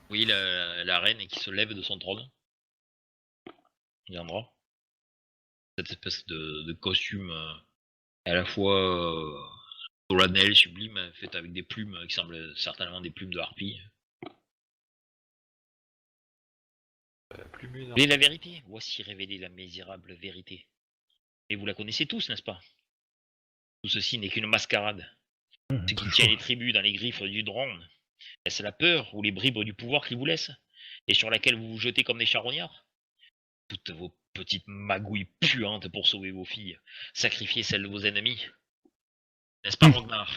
Oui, la reine qui se lève de son trône. Il viendra. Cette espèce de costume à la fois solennel, sublime, fait avec des plumes qui semblent certainement des plumes de harpie. Vous voulez la vérité? Voici révélée la misérable vérité. Et vous la connaissez tous, n'est-ce pas? Tout ceci n'est qu'une mascarade. Ce qui tient les tribus dans les griffes du drone. Est-ce la peur ou les bribes du pouvoir qui vous laissent? Et sur laquelle vous vous jetez comme des charognards? Toutes vos petites magouilles puantes pour sauver vos filles, sacrifier celles de vos ennemis. N'est-ce pas, Rognar?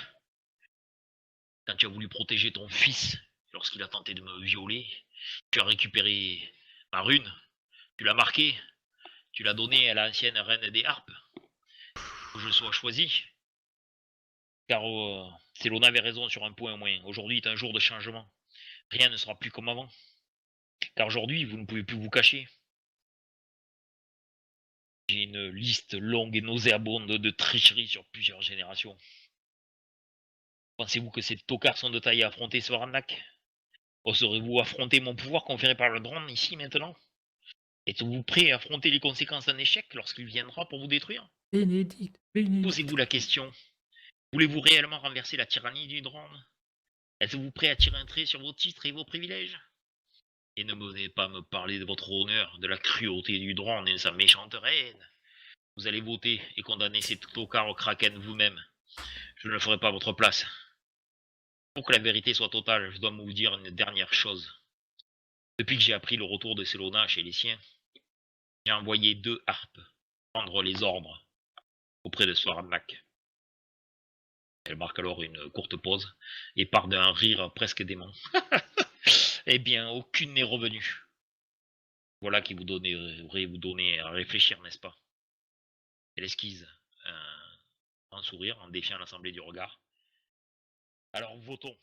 Quand tu as voulu protéger ton fils lorsqu'il a tenté de me violer, tu as récupéré ma rune, tu l'as marquée, tu l'as donnée à l'ancienne reine des harpes, que je sois choisi. Car Célona avait raison sur un point au moins. Aujourd'hui est un jour de changement. Rien ne sera plus comme avant. Car aujourd'hui, vous ne pouvez plus vous cacher. J'ai une liste longue et nauséabonde de tricheries sur plusieurs générations. Pensez-vous que ces tocards sont de taille à affronter Svarnak? Oserez-vous affronter mon pouvoir conféré par le drone ici maintenant? Êtes-vous prêt à affronter les conséquences d'un échec lorsqu'il viendra pour vous détruire? Bénédicte. Posez-vous la question. Voulez-vous réellement renverser la tyrannie du drone? Êtes-vous prêt à tirer un trait sur vos titres et vos privilèges? Et ne venez pas me parler de votre honneur, de la cruauté du drone et de sa méchante reine. Vous allez voter et condamner ces tocards au kraken vous-même. Je ne le ferai pas à votre place. Pour que la vérité soit totale, je dois vous dire une dernière chose. Depuis que j'ai appris le retour de Célona chez les siens, j'ai envoyé 2 harpes prendre les ordres auprès de Svarnak. Elle marque alors une courte pause et part d'un rire presque dément. Eh bien, aucune n'est revenue. Voilà qui devrait vous donner à réfléchir, n'est-ce pas? Elle esquisse un sourire en défiant l'assemblée du regard. Alors, votons.